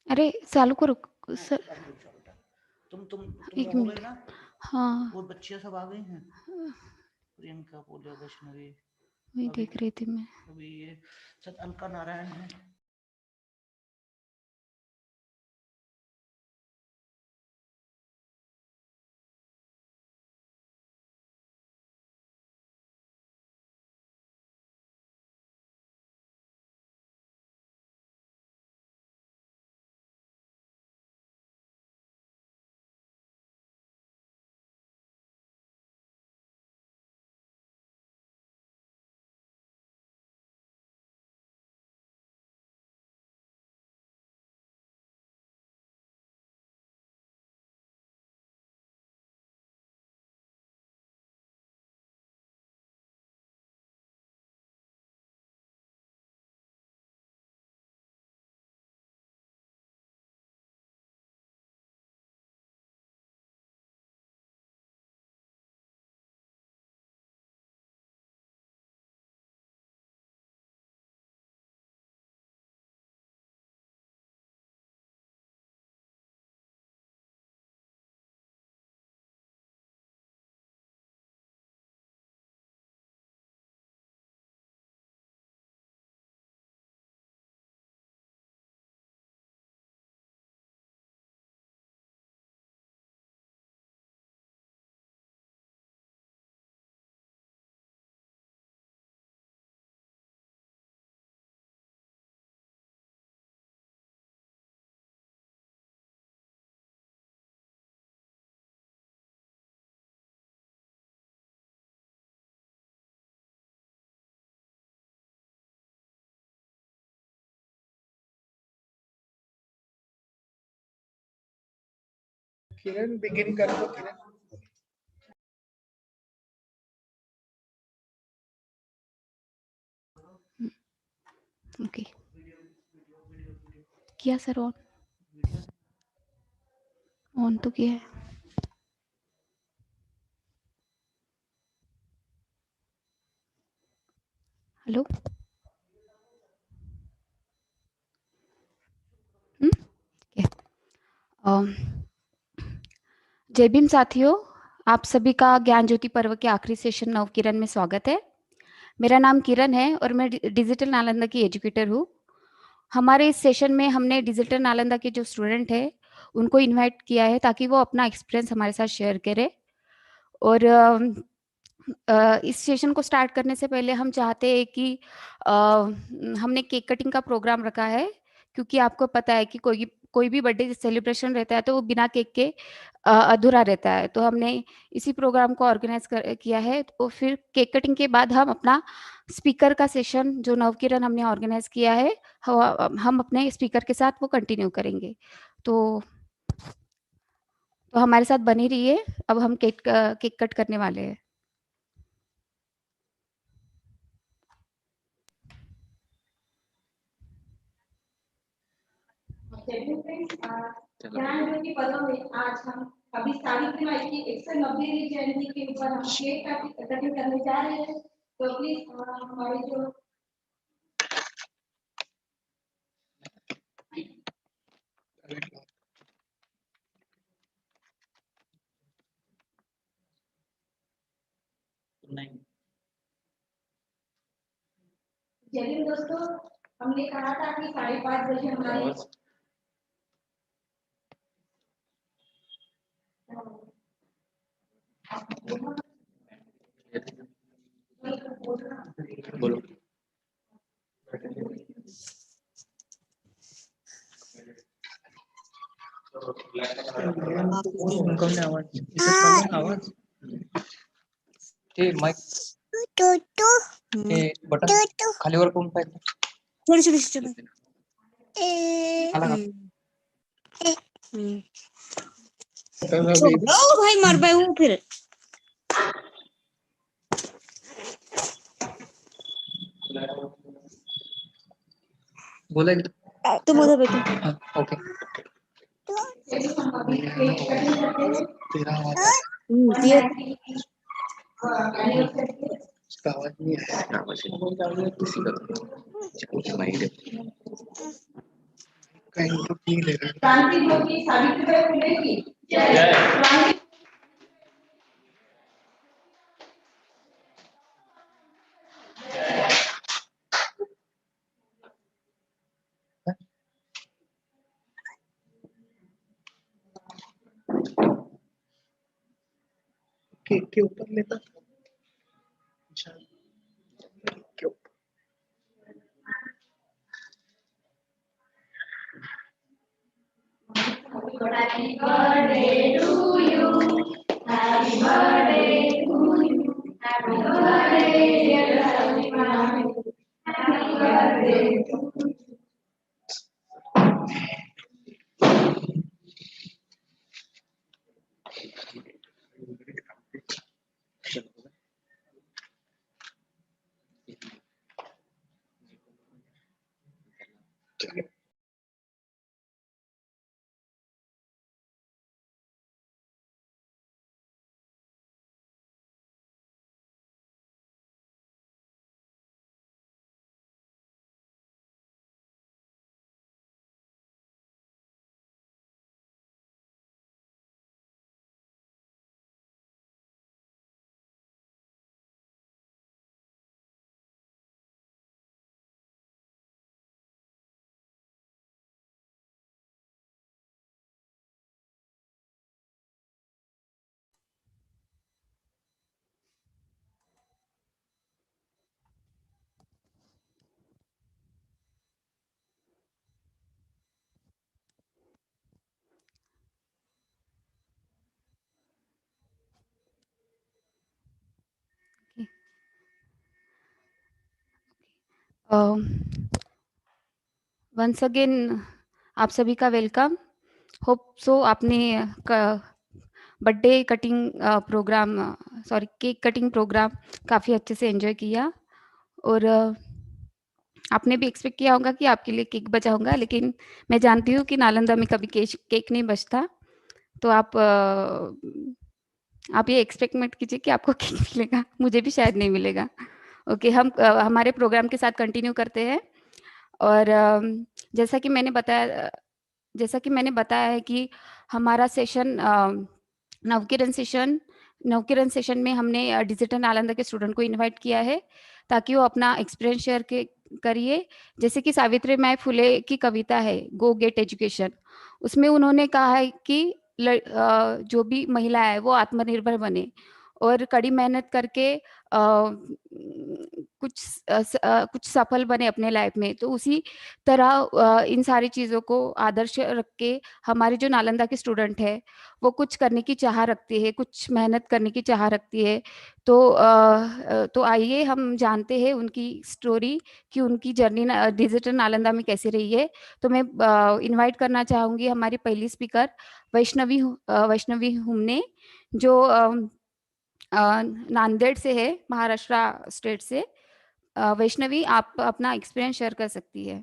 अरे चालू करो सर। तुम एक हो गए मिनट। ना? हाँ वो बच्चियां सब आ गई हैं, प्रियंका, पूजा, वैष्णवी। वही अभी देख रही थी मैं। अभी ये सत अलका नारायण है। किरण बिगिन कर दो किरण। ओके किया सर। ऑन तो किया है। हेलो। जय भीम साथियों, आप सभी का ज्ञान ज्योति पर्व के आखिरी सेशन नवकिरण में स्वागत है। मेरा नाम किरण है और मैं डिजिटल नालंदा की एजुकेटर हूँ। हमारे इस सेशन में हमने डिजिटल नालंदा के जो स्टूडेंट हैं उनको इनवाइट किया है ताकि वो अपना एक्सपीरियंस हमारे साथ शेयर करें। और इस सेशन को स्टार्ट करने से पहले हम चाहते हैं कि हमने केक कटिंग का प्रोग्राम रखा है, क्योंकि आपको पता है कि कोई भी बर्थडे सेलिब्रेशन रहता है तो वो बिना केक के अधूरा रहता है। तो हमने इसी प्रोग्राम को ऑर्गेनाइज किया है। तो फिर केक कटिंग के बाद हम अपना स्पीकर का सेशन जो नवकिरण हमने ऑर्गेनाइज किया है, हम अपने स्पीकर के साथ वो कंटिन्यू करेंगे। तो हमारे साथ बने रहिए। अब हम केक कट करने वाले हैं। ज्ञान ज्योति पर्व में आज हम अभी सावित्री माई की 190वीं जयंती के ऊपर हम केक कटिंग करने जा रहे हैं। तो प्लीज हमारे जो नहीं, चलिए दोस्तों, हमने कहा था कि 5:30 बजे हमारे बोलो। आवाज इसे चालू ना आवाज ते माइक ते बटन खालीवर करून पाहिजे थोडी छोटी ओ भाई मर भाई वो फिर बोला तुम उधर बैठो। ओके हम अभी केक कटिंग करते हैं। तेरा आवाज उसका आवाज नहीं है। आवाज किसी का कुछ नहीं है। क्रांति ज्योति सावित्रीबाई फुले की जय। क्रांति के ऊपर लेता के ऊपर Happy birthday to you. Happy birthday to you. Happy birthday, dear Savitribai. Happy birthday to you. Once again आप सभी का वेलकम। होप सो आपने birthday cutting program sorry cake cutting program काफ़ी अच्छे से एंजॉय किया और आपने भी एक्सपेक्ट किया होगा कि आपके लिए केक बचा होगा, लेकिन मैं जानती हूँ कि नालंदा में कभी केक नहीं बचता। तो आप ये एक्सपेक्ट मत कीजिए कि आपको केक मिलेगा, मुझे भी शायद नहीं मिलेगा। ओके, हम हमारे प्रोग्राम के साथ कंटिन्यू करते हैं। और जैसा कि मैंने बताया है कि हमारा सेशन नवकिरण सेशन में हमने डिजिटल नालंदा के स्टूडेंट को इनवाइट किया है ताकि वो अपना एक्सपीरियंस शेयर करिए। जैसे कि सावित्रीबाई फुले की कविता है गो गेट एजुकेशन, उसमें उन्होंने कहा है कि जो भी महिला है वो आत्मनिर्भर बने और कड़ी मेहनत करके कुछ सफल बने अपने लाइफ में। तो उसी तरह इन सारी चीज़ों को आदर्श रख के हमारे जो नालंदा के स्टूडेंट है वो कुछ करने की चाह रखती है, कुछ मेहनत करने की चाह रखती है। तो आइए हम जानते हैं उनकी स्टोरी कि उनकी जर्नी डिजिटल नालंदा में कैसी रही है। तो मैं इनवाइट करना चाहूँगी हमारी पहली स्पीकर वैष्णवी हुमने, जो नांदेड़ से है, महाराष्ट्र स्टेट से। वैष्णवी, आप अपना एक्सपीरियंस शेयर कर सकती है।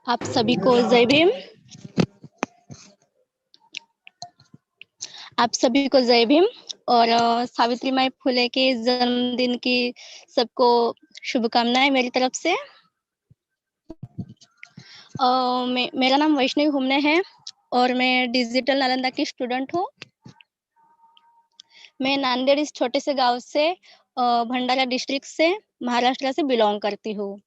आप सभी को जय भीम। आप सभी को जय भीम और सावित्रीबाई फुले के जन्मदिन की सबको शुभकामनाएं मेरी तरफ से। मेरा नाम वैष्णवी हुमने है और मैं डिजिटल नालंदा की स्टूडेंट हूँ। मैं नांदेड़ इस छोटे से गांव से भंडारा डिस्ट्रिक्ट से महाराष्ट्र से बिलोंग करती हूँ।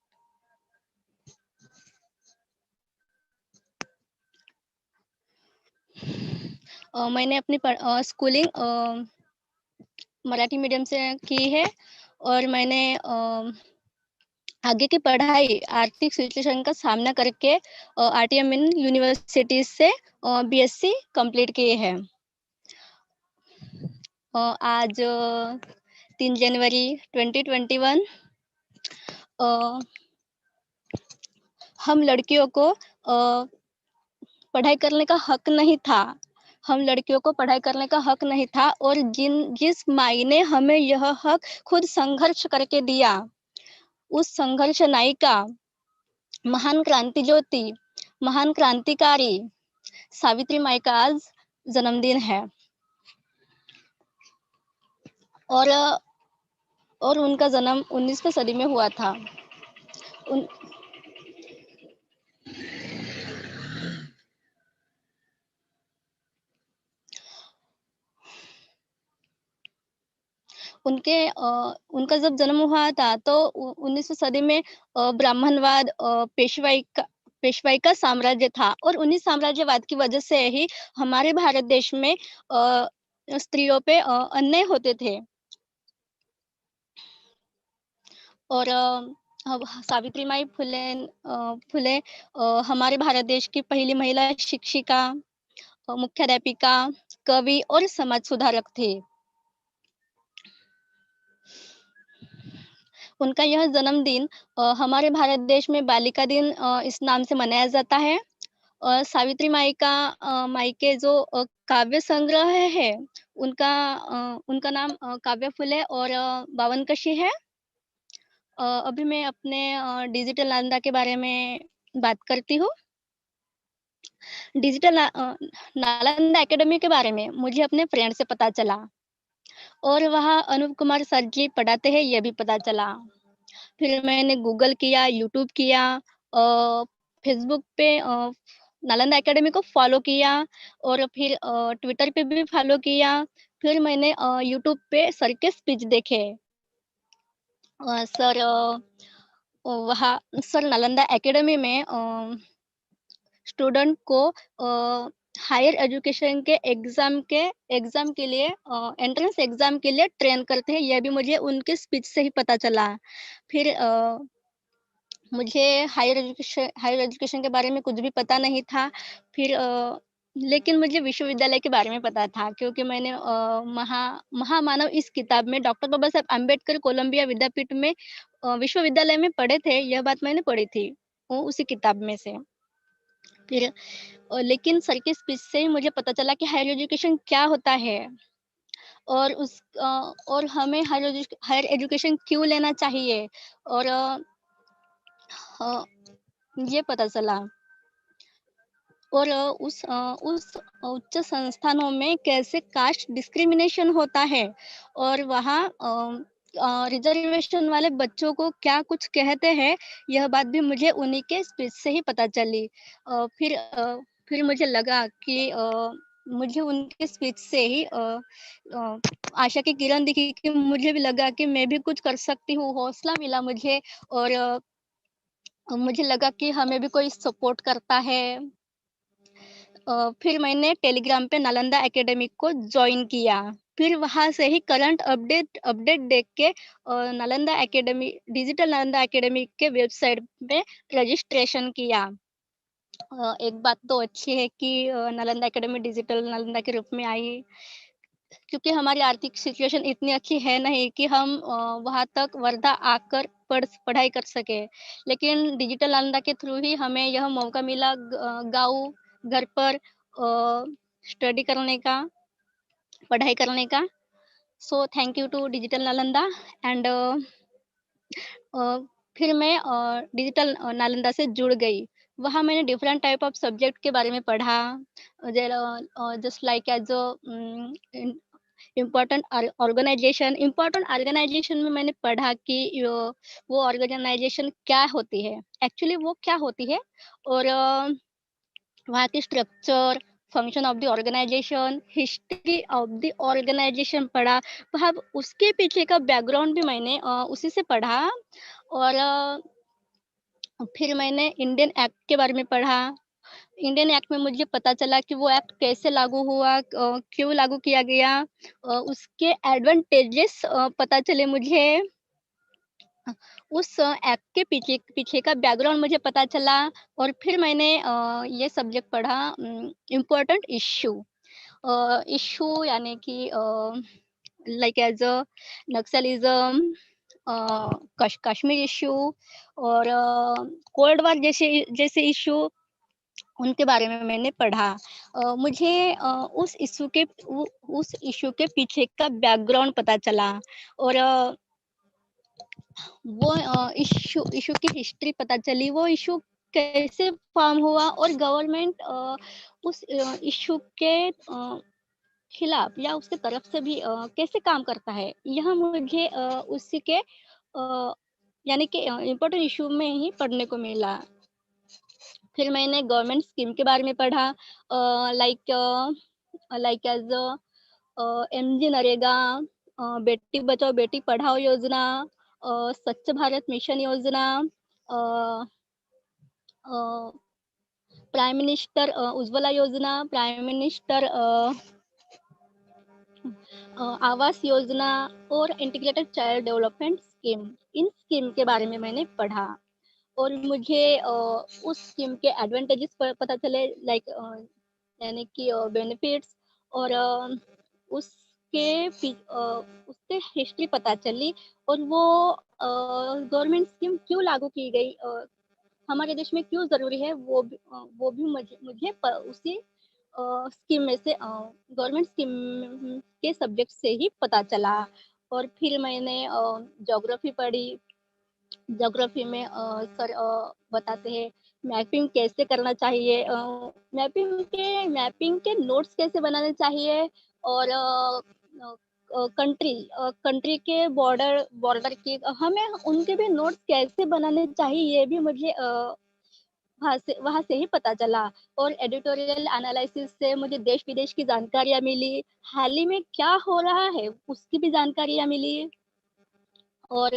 मैंने अपनी स्कूलिंग मराठी मीडियम से की है और मैंने आगे की पढ़ाई आर्थिक सिचुएशन का सामना करके आरटीएम इन यूनिवर्सिटी से बीएससी कंप्लीट किए हैं। आज 3 जनवरी 2021 हम लड़कियों को पढ़ाई करने का हक नहीं था, हम लड़कियों को पढ़ाई करने का हक नहीं था, और जिस माई ने हमें यह हक खुद संघर्ष करके दिया, उस संघर्ष नायिका, महान क्रांति ज्योति, महान क्रांतिकारी सावित्री माई का आज जन्मदिन है। और उनका जन्म 19वीं सदी में हुआ था। उनका जब जन्म हुआ था तो 19वीं सदी में ब्राह्मणवाद, पेशवाई का साम्राज्य था, और उन्हीं साम्राज्यवाद की वजह से ही हमारे भारत देश में स्त्रियों पे अन्याय होते थे। और सावित्रीबाई फुले हमारे भारत देश की पहली महिला शिक्षिका, मुख्याध्यापिका, कवि और समाज सुधारक थे। उनका यह जन्मदिन हमारे भारत देश में बालिका दिन इस नाम से मनाया जाता है। सावित्री माई के जो काव्य संग्रह है, उनका नाम काव्य फुले और 52 कशी है। अभी मैं अपने डिजिटल नालंदा के बारे में बात करती हूँ। डिजिटल नालंदा एकेडमी के बारे में मुझे अपने फ्रेंड से पता चला, और वहाँ अनूप कुमार सर जी पढ़ाते हैं, यह भी पता चला। फिर मैंने गूगल किया, यूट्यूब किया, फेसबुक पे नालंदा एकेडमी को फॉलो किया, और फिर ट्विटर पे भी फॉलो किया। फिर मैंने यूट्यूब पे सर के स्पीच देखे। सर नालंदा एकेडमी में स्टूडेंट को हायर एजुकेशन के एग्जाम के लिए, एंट्रेंस एग्जाम के लिए ट्रेन करते हैं, यह भी मुझे उनके स्पीच से ही पता चला। फिर मुझे हायर एजुकेशन के बारे में कुछ भी पता नहीं था। फिर लेकिन मुझे विश्वविद्यालय के बारे में पता था, क्योंकि मैंने महामानव इस किताब में डॉक्टर बाबा साहेब अम्बेडकर कोलंबिया विद्यापीठ में विश्वविद्यालय में पढ़े थे, यह बात मैंने पढ़ी थी उसी किताब में से। फिर लेकिन सर के स्पीच से ही मुझे पता चला कि हायर एजुकेशन क्या होता है, और हमें हायर एजुकेशन क्यों लेना चाहिए, और ये पता चला। और उस उच्च संस्थानों में कैसे कास्ट डिस्क्रिमिनेशन होता है, और वहाँ रिजर्वेशन वाले बच्चों को क्या कुछ कहते हैं, यह बात भी मुझे उन्हीं के स्पीच से ही पता चली। फिर मुझे लगा कि मुझे उनके स्पीच से ही आशा की किरण दिखी, कि मुझे भी लगा कि मैं भी कुछ कर सकती हूँ, हौसला मिला मुझे, और मुझे लगा कि हमें भी कोई सपोर्ट करता है। फिर मैंने टेलीग्राम पे नालंदा एकेडमी को ज्वाइन किया। फिर वहां से ही करंट अपडेट देख के डिजिटल नालंदा एकेडमी के वेबसाइट पे रजिस्ट्रेशन किया। एक बात तो अच्छी है कि नालंदा एकेडमी डिजिटल नालंदा के रूप में आई, क्योंकि हमारी आर्थिक सिचुएशन इतनी अच्छी है नहीं कि हम वहां तक वर्धा आकर पढ़ाई कर सके। लेकिन डिजिटल नालंदा के थ्रू ही हमें यह मौका मिला गाँव घर पर स्टडी करने का, पढ़ाई करने का। So thank you to digital Nalanda. And फिर मैं डिजिटल नालंदा से जुड़ गई। वहाँ मैंने डिफरेंट टाइप ऑफ सब्जेक्ट के बारे में पढ़ा, just like as important organisation में मैंने पढ़ा कि वो ऑर्गेनाइजेशन क्या होती है, एक्चुअली वो क्या होती है, और वहाँ की structure, function of the organisation, history of the organisation पढ़ा। वहाँ उसके पीछे का बैकग्राउंड भी मैंने उसी से पढ़ा। और फिर मैंने इंडियन एक्ट के बारे में पढ़ा। इंडियन एक्ट में मुझे पता चला कि वो एक्ट कैसे लागू हुआ, क्यों लागू किया गया, उसके एडवांटेजेस पता चले मुझे। उस एक्ट के पीछे का बैकग्राउंड मुझे पता चला। और फिर मैंने ये सब्जेक्ट पढ़ा, इम्पोर्टेंट इशू यानी कि like as a naxalism, Kashmir issue, और कोल्ड वार जैसे इशू, उनके बारे में मैंने पढ़ा। मुझे उस इश्यू के पीछे का बैकग्राउंड पता चला और वो इश्यू की हिस्ट्री पता चली, वो इश्यू कैसे फॉर्म हुआ और गवर्नमेंट उस इश्यू के खिलाफ या उसके तरफ से भी कैसे काम करता है, यह मुझे उसी के यानी कि इम्पोर्टेंट इश्यू में ही पढ़ने को मिला। फिर मैंने गवर्नमेंट स्कीम के बारे में पढ़ा, like as MG NREGA, Beti Bachao Beti Padhao योजना, स्वच्छ भारत मिशन योजना, प्राइम मिनिस्टर उज्ज्वला योजना, प्राइम मिनिस्टर आवास योजना और इंटीग्रेटेड चाइल्ड डेवलपमेंट स्कीम। इन स्कीम के बारे में मैंने पढ़ा और मुझे उस स्कीम के एडवांटेजेस पता चले, लाइक यानी कि बेनिफिट्स, और उसके हिस्ट्री पता चली और वो गवर्नमेंट स्कीम क्यों लागू की गई, हमारे देश में क्यों जरूरी है, वो भी मुझे उसी स्कीम में से गवर्नमेंट स्कीम के सब्जेक्ट से ही पता चला। और फिर मैंने ज्योग्राफी पढ़ी। ज्योग्राफी में सर बताते हैं मैपिंग कैसे करना चाहिए, मैपिंग के नोट्स कैसे बनाने चाहिए, और कंट्री के बॉर्डर की हमें उनके भी नोट्स कैसे बनाने चाहिए, ये भी मुझे वहां से ही पता चला। और एडिटोरियल एनालिसिस से मुझे देश विदेश की जानकारियां मिली, हाल ही में क्या हो रहा है उसकी भी जानकारियां मिली। और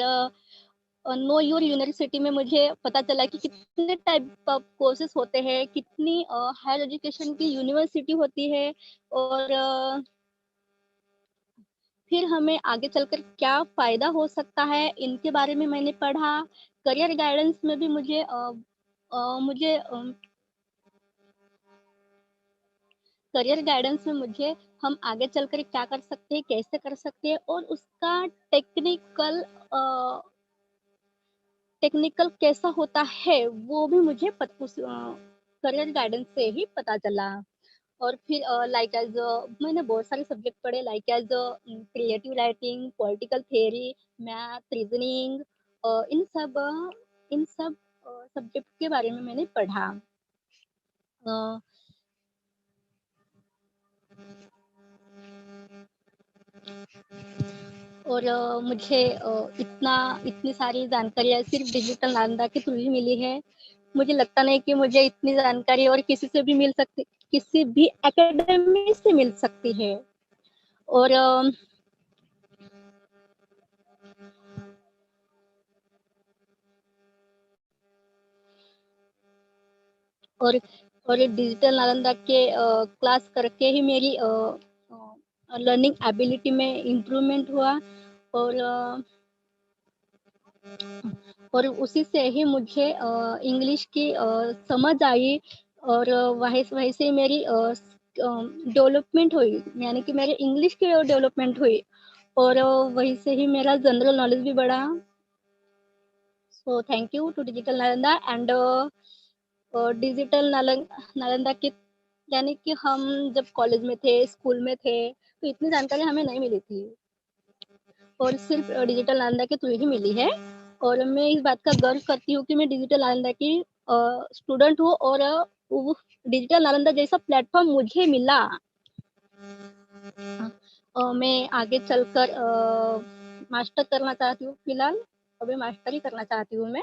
नो योर यूनिवर्सिटी में मुझे पता चला कि कितने टाइप ऑफ कोर्सेज होते हैं, कितनी हायर एजुकेशन की यूनिवर्सिटी होती है, और फिर हमें आगे चलकर क्या फायदा हो सकता है, इनके बारे में मैंने पढ़ा। करियर गाइडेंस में भी मुझे करियर गाइडेंस में मुझे हम आगे चलकर क्या कर सकते हैं, कैसे कर सकते हैं, और उसका टेक्निकल कैसा होता है, वो भी मुझे करियर गाइडेंस से ही पता चला। और फिर लाइक एज मैंने बहुत सारे सब्जेक्ट पढ़े, like as creative writing, political theory, math, reasoning, इन सब सब्जेक्ट के बारे में मैंने पढ़ा। और मुझे इतनी सारी जानकारियाँ सिर्फ डिजिटल नालंदा के थ्रू ही मिली है। मुझे लगता नहीं कि मुझे इतनी जानकारी और किसी से भी मिल सकती, किसी भी एकेडमी से मिल सकती है। और डिजिटल नालंदा के क्लास करके ही मेरी लर्निंग एबिलिटी में इम्प्रूवमेंट हुआ, और उसी से ही मुझे इंग्लिश की समझ आई, और वहीं से मेरी डेवलपमेंट हुई, यानी कि मेरे इंग्लिश की डेवलपमेंट हुई, और वहीं से ही मेरा जनरल नॉलेज भी बढ़ा। So thank you to digital Nalanda and digital Nalanda की, यानी कि हम जब कॉलेज में थे, स्कूल में थे, तो इतनी जानकारी हमें नहीं मिली थी, और सिर्फ डिजिटल नालंदा के थ्रू ही मिली है। और मैं इस बात का गर्व करती हूँ कि मैं डिजिटल नालंदा की स्टूडेंट हूँ, और डिजिटल नालंदा जैसा प्लेटफॉर्म मुझे मिला। मैं आगे चलकर मास्टर करना चाहती हूँ, फिलहाल अभी मास्टर ही करना चाहती हूँ मैं,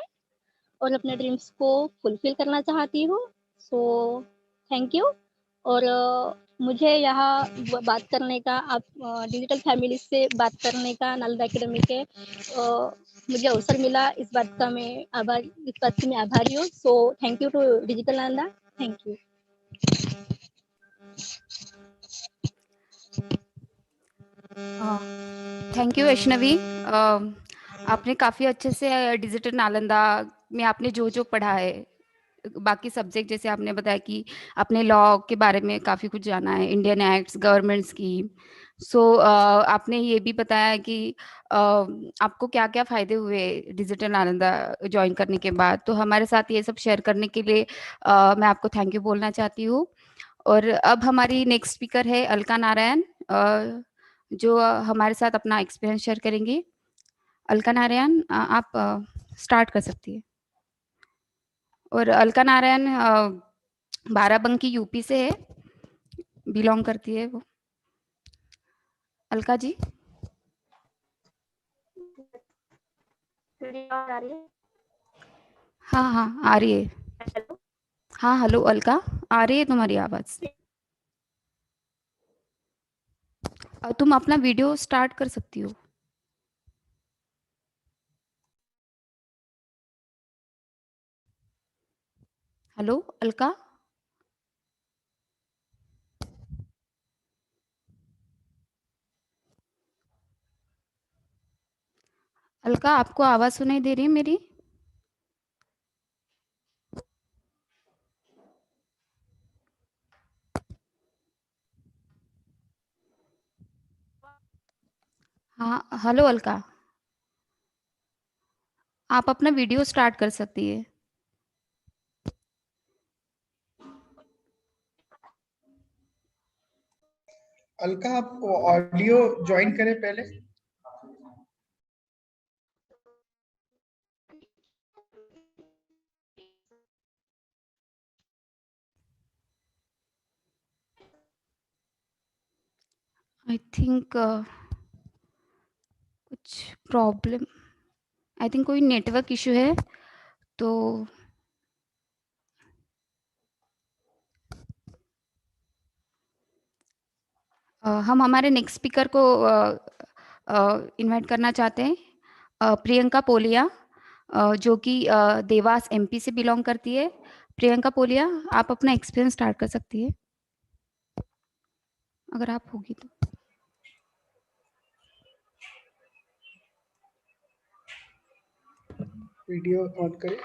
और अपने ड्रीम्स को फुलफिल करना चाहती हूँ। So thank you. और मुझे यहाँ बात करने का, आप डिजिटल फैमिली से बात करने का नालंदा एकेडमी के मुझे अवसर मिला, इस बात की मैं आभारी हूँ। So thank you to digital Nalanda. Thank you. Thank you Vaishnavi. आपने काफ़ी अच्छे से डिजिटल नालंदा में आपने जो जो पढ़ा है, बाकी सब्जेक्ट जैसे आपने बताया कि आपने लॉ के बारे में काफ़ी कुछ जाना है, इंडियन एक्ट्स, गवर्नमेंट स्कीम, आपने ये भी बताया कि आपको क्या क्या फायदे हुए डिजिटल नालंदा ज्वाइन करने के बाद, तो हमारे साथ ये सब शेयर करने के लिए मैं आपको थैंक यू बोलना चाहती हूँ। और अब हमारी नेक्स्ट स्पीकर है अलका नारायण, जो हमारे साथ अपना एक्सपीरियंस शेयर करेंगी। अलका नारायण, आप स्टार्ट कर सकती है। और अलका नारायण बाराबंकी यूपी से है, बिलोंग करती है वो। अलका जी। आ रही है? हाँ हाँ आ रही है। हेलो। हाँ हेलो अलका, आ रही है तुम्हारी आवाज़। तुम अपना वीडियो स्टार्ट कर सकती हो। हेलो अलका। अलका, आपको आवाज़ सुनाई दे रही है मेरी? हाँ हेलो अलका, आप अपना वीडियो स्टार्ट कर सकती है। अलका, आप ऑडियो ज्वाइन करें पहले। आई थिंक कुछ प्रॉब्लम, आई थिंक कोई नेटवर्क इशू है। तो हम हमारे नेक्स्ट स्पीकर को इनवाइट करना चाहते हैं, प्रियंका पोलिया, जो कि देवास एमपी से बिलोंग करती है। प्रियंका पोलिया, आप अपना एक्सपीरियंस स्टार्ट कर सकती है अगर आप होगी तो। वीडियो ऑन करें।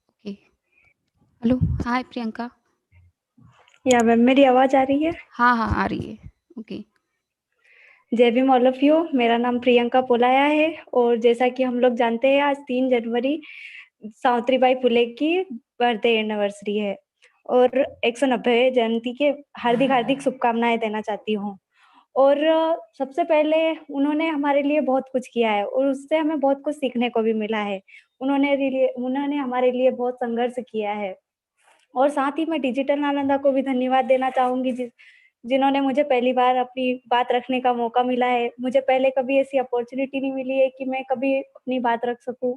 ओके, हेलो, हाय प्रियंका। या मैम, मेरी आवाज आ रही है? हाँ हाँ आ रही है। ओके। जय भीम ऑल ऑफ यू। मेरा नाम प्रियंका पोलाया है और जैसा कि हम लोग जानते हैं, आज 3 जनवरी सावित्रीबाई फुले की बर्थडे एनिवर्सरी है और 190 जयंती के हार्दिक हार्दिक शुभकामनाएं देना चाहती हूँ। और सबसे पहले उन्होंने हमारे लिए बहुत कुछ किया है और उससे हमें बहुत कुछ सीखने को भी मिला है। उन्होंने हमारे लिए बहुत संघर्ष किया है और साथ ही मैं डिजिटल नालंदा को भी धन्यवाद देना चाहूंगी, जिन्होंने मुझे पहली बार अपनी बात रखने का मौका मिला है। मुझे पहले कभी ऐसी अपॉर्चुनिटी नहीं मिली है कि मैं कभी अपनी बात रख सकूं।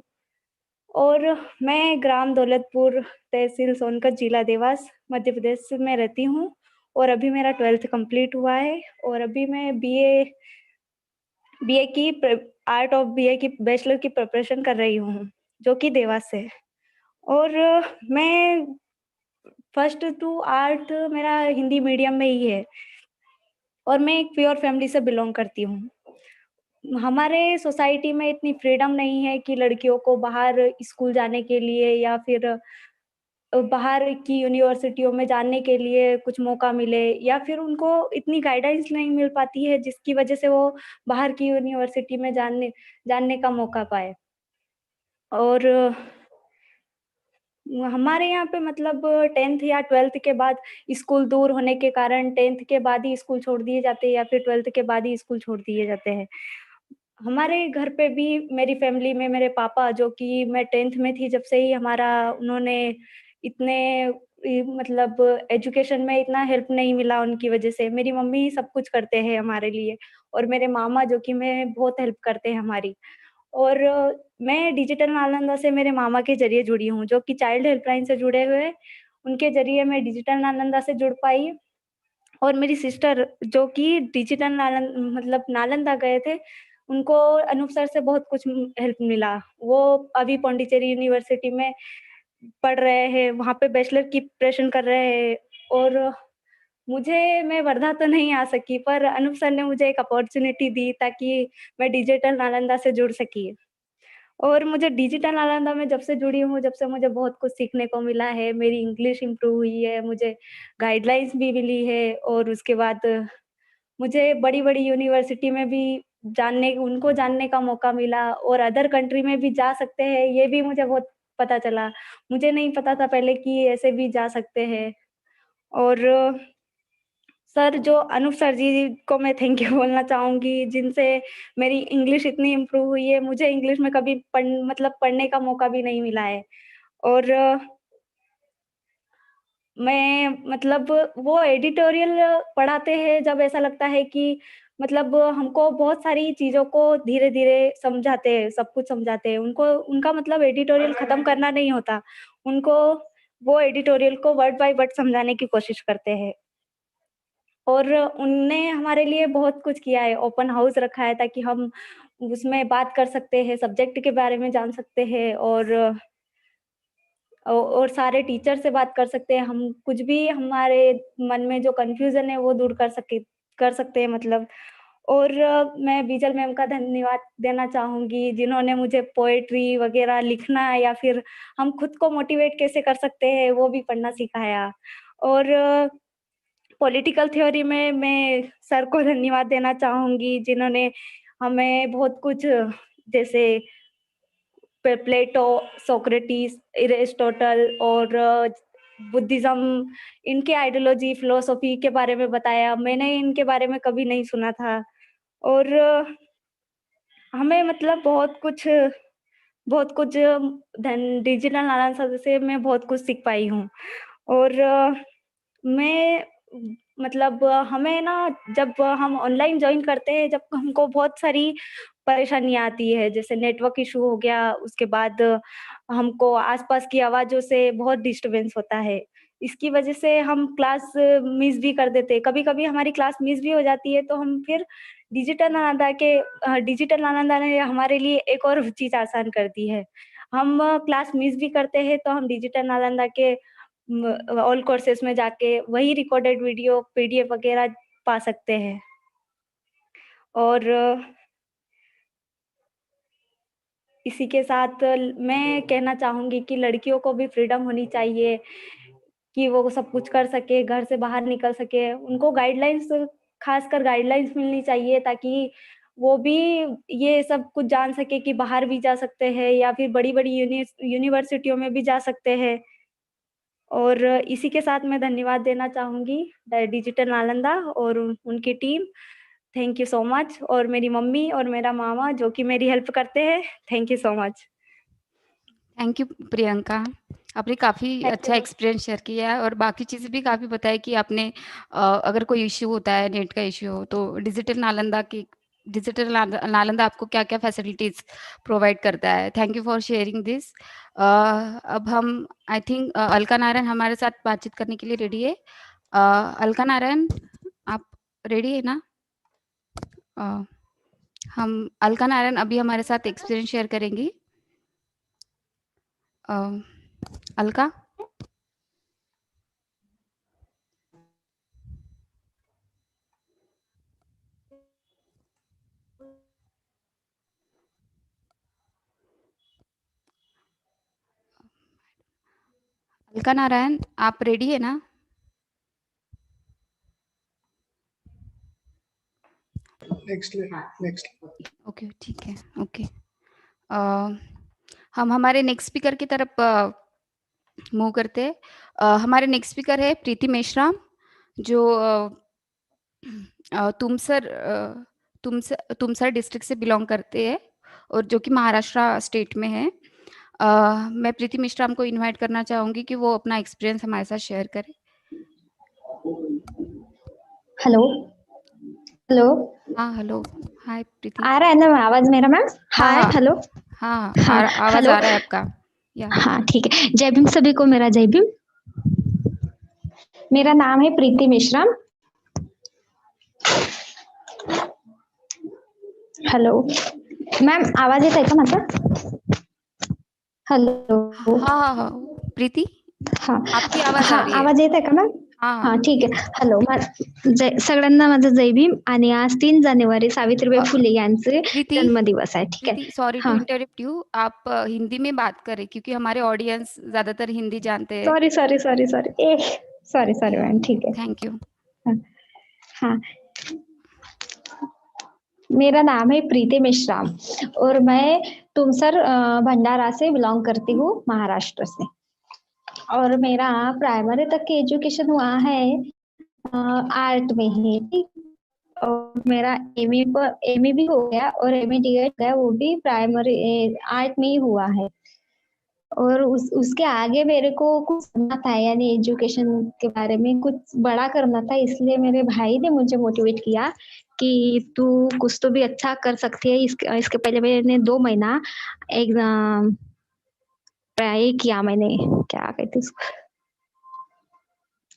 और मैं ग्राम दौलतपुर, तहसील सोनकत, जिला देवास, मध्य प्रदेश में रहती हूँ और अभी मेरा 12th कंप्लीट हुआ है और अभी मैं बीए की आर्ट ऑफ बीए की बैचलर की प्रिपरेशन कर रही हूँ, जो कि देवास से है। और मैं फर्स्ट टू आर्ट मेरा हिंदी मीडियम में ही है और मैं एक प्योर फैमिली से बिलोंग करती हूँ। हमारे सोसाइटी में इतनी फ्रीडम नहीं है कि लड़कियों को बाहर स्कूल जाने के लिए या फिर बाहर की यूनिवर्सिटियों में जाने के लिए कुछ मौका मिले, या फिर उनको इतनी गाइडेंस नहीं मिल पाती है जिसकी वजह से वो बाहर की यूनिवर्सिटी में जानने का मौका पाए। और हमारे यहाँ पे मतलब 10th या 12th के बाद स्कूल दूर होने के कारण 10th के बाद ही स्कूल छोड़ दिए जाते हैं या फिर 12th के बाद ही स्कूल छोड़ दिए जाते हैं। हमारे घर पे भी मेरी फैमिली में मेरे पापा, जो कि मैं 10th में थी जब से ही हमारा उन्होंने इतने मतलब एजुकेशन में इतना हेल्प नहीं मिला, उनकी वजह से मेरी मम्मी ही सब कुछ करते हैं हमारे लिए और मेरे मामा जो कि मैं बहुत हेल्प करते हैं हमारी। और मैं डिजिटल नालंदा से मेरे मामा के ज़रिए जुड़ी हूँ, जो कि चाइल्ड हेल्पलाइन से जुड़े हुए हैं। उनके ज़रिए मैं डिजिटल नालंदा से जुड़ पाई और मेरी सिस्टर जो कि डिजिटल मतलब नालंदा गए थे, उनको अनूप सर से बहुत कुछ हेल्प मिला। वो अभी पौंडीचेरी यूनिवर्सिटी में पढ़ रहे हैं, वहाँ पे बैचलर की प्रिपरेशन कर रहे हैं। और मैं वर्धा तो नहीं आ सकी, पर अनूप सर ने मुझे एक अपॉर्च्युनिटी दी ताकि मैं डिजिटल नालंदा से जुड़ सकी। और मुझे डिजिटल नालंदा में जब से जुड़ी हूँ, जब से मुझे बहुत कुछ सीखने को मिला है। मेरी इंग्लिश इम्प्रूव हुई है, मुझे गाइडलाइंस भी मिली है और उसके बाद मुझे बड़ी-बड़ी यूनिवर्सिटी में भी उनको जानने का मौका मिला और अदर कंट्री में भी जा सकते हैं, ये भी मुझे बहुत पता चला। मुझे नहीं पता था पहले कि ऐसे भी जा सकते हैं। और सर जो अनूप सर जी को मैं थैंक यू बोलना चाहूँगी, जिनसे मेरी इंग्लिश इतनी इम्प्रूव हुई है। मुझे इंग्लिश में कभी पढ़ने का मौका भी नहीं मिला है। और मैं मतलब वो एडिटोरियल पढ़ाते हैं जब ऐसा लगता है कि मतलब हमको बहुत सारी चीज़ों को धीरे-धीरे समझाते हैं, सब कुछ समझाते हैं। उनका मतलब एडिटोरियल खत्म करना नहीं होता। उनको वो एडिटोरियल को वर्ड बाय वर्ड समझाने की कोशिश करते हैं। और उनने हमारे लिए बहुत कुछ किया है, ओपन हाउस रखा है ताकि हम उसमें बात कर सकते हैं, सब्जेक्ट के बारे में जान सकते हैं और सारे टीचर से बात कर सकते हैं। हम कुछ भी हमारे मन में जो कन्फ्यूज़न है वो दूर कर सकते हैं मतलब। और मैं बीजल मैम का धन्यवाद देना चाहूँगी जिन्होंने मुझे पोएट्री वग़ैरह लिखना या फिर हम खुद को मोटिवेट कैसे कर सकते हैं वो भी पढ़ना सिखाया। और पॉलिटिकल थ्योरी में मैं सर को धन्यवाद देना चाहूँगी जिन्होंने हमें बहुत कुछ जैसे प्लेटो, सोक्रेटिस, एरिस्टोटल और बुद्धिज़्म इनके आइडियोलॉजी, फिलॉसफी के बारे में बताया। मैंने इनके बारे में कभी नहीं सुना था और हमें मतलब बहुत कुछ डिजिटल नालंदा से मैं बहुत कुछ सीख पाई हूँ। और मैं मतलब हमें ना जब हम ऑनलाइन जॉइन करते हैं, जब हमको बहुत सारी परेशानियाँ आती है, जैसे नेटवर्क इश्यू हो गया, उसके बाद हमको आस-पास की आवाज़ों से बहुत डिस्टर्बेंस होता है। इसकी वजह से हम क्लास मिस भी कर देते हैं। कभी-कभी हमारी क्लास मिस भी हो जाती है, तो हम फिर डिजिटल नालंदा ने हमारे लिए एक और चीज़ आसान कर दी है। हम क्लास मिस भी करते हैं, तो हम डिजिटल नालंदा के ऑल कोर्सेज़ में जाके वही रिकॉर्डेड वीडियो, पीडीएफ वगैरह पा सकते हैं। और इसी के साथ मैं कहना चाहूँगी कि लड़कियों को भी फ्रीडम होनी चाहिए कि वो सब कुछ कर सके, घर से बाहर निकल सके। उनको खासकर गाइडलाइंस मिलनी चाहिए ताकि वो भी ये सब कुछ जान सके कि बाहर भी जा सकते हैं या फिर बड़ी-बड़ी यूनिवर्सिटियों में भी जा सकते हैं। और इसी के साथ मैं धन्यवाद देना चाहूँगी डिजिटल नालंदा और उनकी team. Thank you so much. और मेरी मम्मी और मेरा मामा जो कि मेरी हेल्प करते हैं। Thank you so much. Thank you Priyanka, आपने काफ़ी अच्छा एक्सपीरियंस शेयर किया है और बाकी चीज़ें भी काफ़ी बताई कि आपने अगर कोई इश्यू होता है, नेट का इश्यू हो, तो डिजिटल नालंदा आपको क्या-क्या फैसिलिटीज़ प्रोवाइड करता है। Thank you for sharing this. अब हम आई थिंक अलका नारायण हमारे साथ बातचीत करने के लिए रेडी है। अलका नारायण, आप रेडी है ना? हम अलका नारायण अभी हमारे साथ एक्सपीरियंस शेयर करेंगी। अलका? अलका नारायण, आप रेडी है ना? नेक्स्ट। ओके, ठीक है, ओके। हम हमारे नेक्स्ट स्पीकर की तरफ मूव करते हैं। हमारे नेक्स्ट स्पीकर है प्रीति मेश्राम, जो तुमसर डिस्ट्रिक्ट से बिलोंग करते हैं और जो कि महाराष्ट्र स्टेट में है। मैं प्रीति मेश्राम को इनवाइट करना चाहूँगी कि वो अपना एक्सपीरियंस हमारे साथ शेयर करें। हेलो हेलो हाँ, हेलो, हाय प्रीति। आ रहा है ना आवाज मेरा मैम? हाय, हेलो। हाँ, हाँ, आवाज हेलो। आ रहा है आपका। या हाँ, ठीक है। जय भीम सभी को, मेरा जय भीम। मेरा नाम है प्रीति मेश्राम। हेलो मैम, आवाज येत आहे का माझा? हेलो। हाँ, प्रीति, हाँ आपकी आवाज आ हाँ, रही है। आवाज येत आहे का मैम? हा ठीक आहे. हॅलो, सगळ्यांना माझं जय भीम. आणि आज 3 जानेवारी सावित्रीबाई फुले यांचे प्रीति जन्मदिवस आहे. ठीक प्रीति आहे. सॉरी टू हाँ इंटरप्ट यू, आप हिंदी में बात करें क्योंकि हमारे ऑडियंस ज्यादातर हिंदी जानते हैं। Sorry sorry sorry sorry sorry sorry ma'am, ठीक है. Thank you. हाँ, मेरा नाम है प्रीति मेश्राम और मैं तुमसर भंडारा से बिलोंग करती हूँ, महाराष्ट्र से. और मेरा प्राइमरी तक की एजुकेशन हुआ है आर्ट में ही, ठीक. और मेरा एमए भी हो गया और एमए डीएड गया, वो भी प्राइमरी आर्ट में ही हुआ है. और उसके आगे मेरे को कुछ करना था, यानी एजुकेशन के बारे में कुछ बड़ा करना था. इसलिए मेरे भाई ने मुझे मोटिवेट किया कि तू कुछ तो भी अच्छा कर सकती है. इसके पहले मैंने 2 महीना एग्जाम ट्राई किया. मैंने क्या कहते उसको,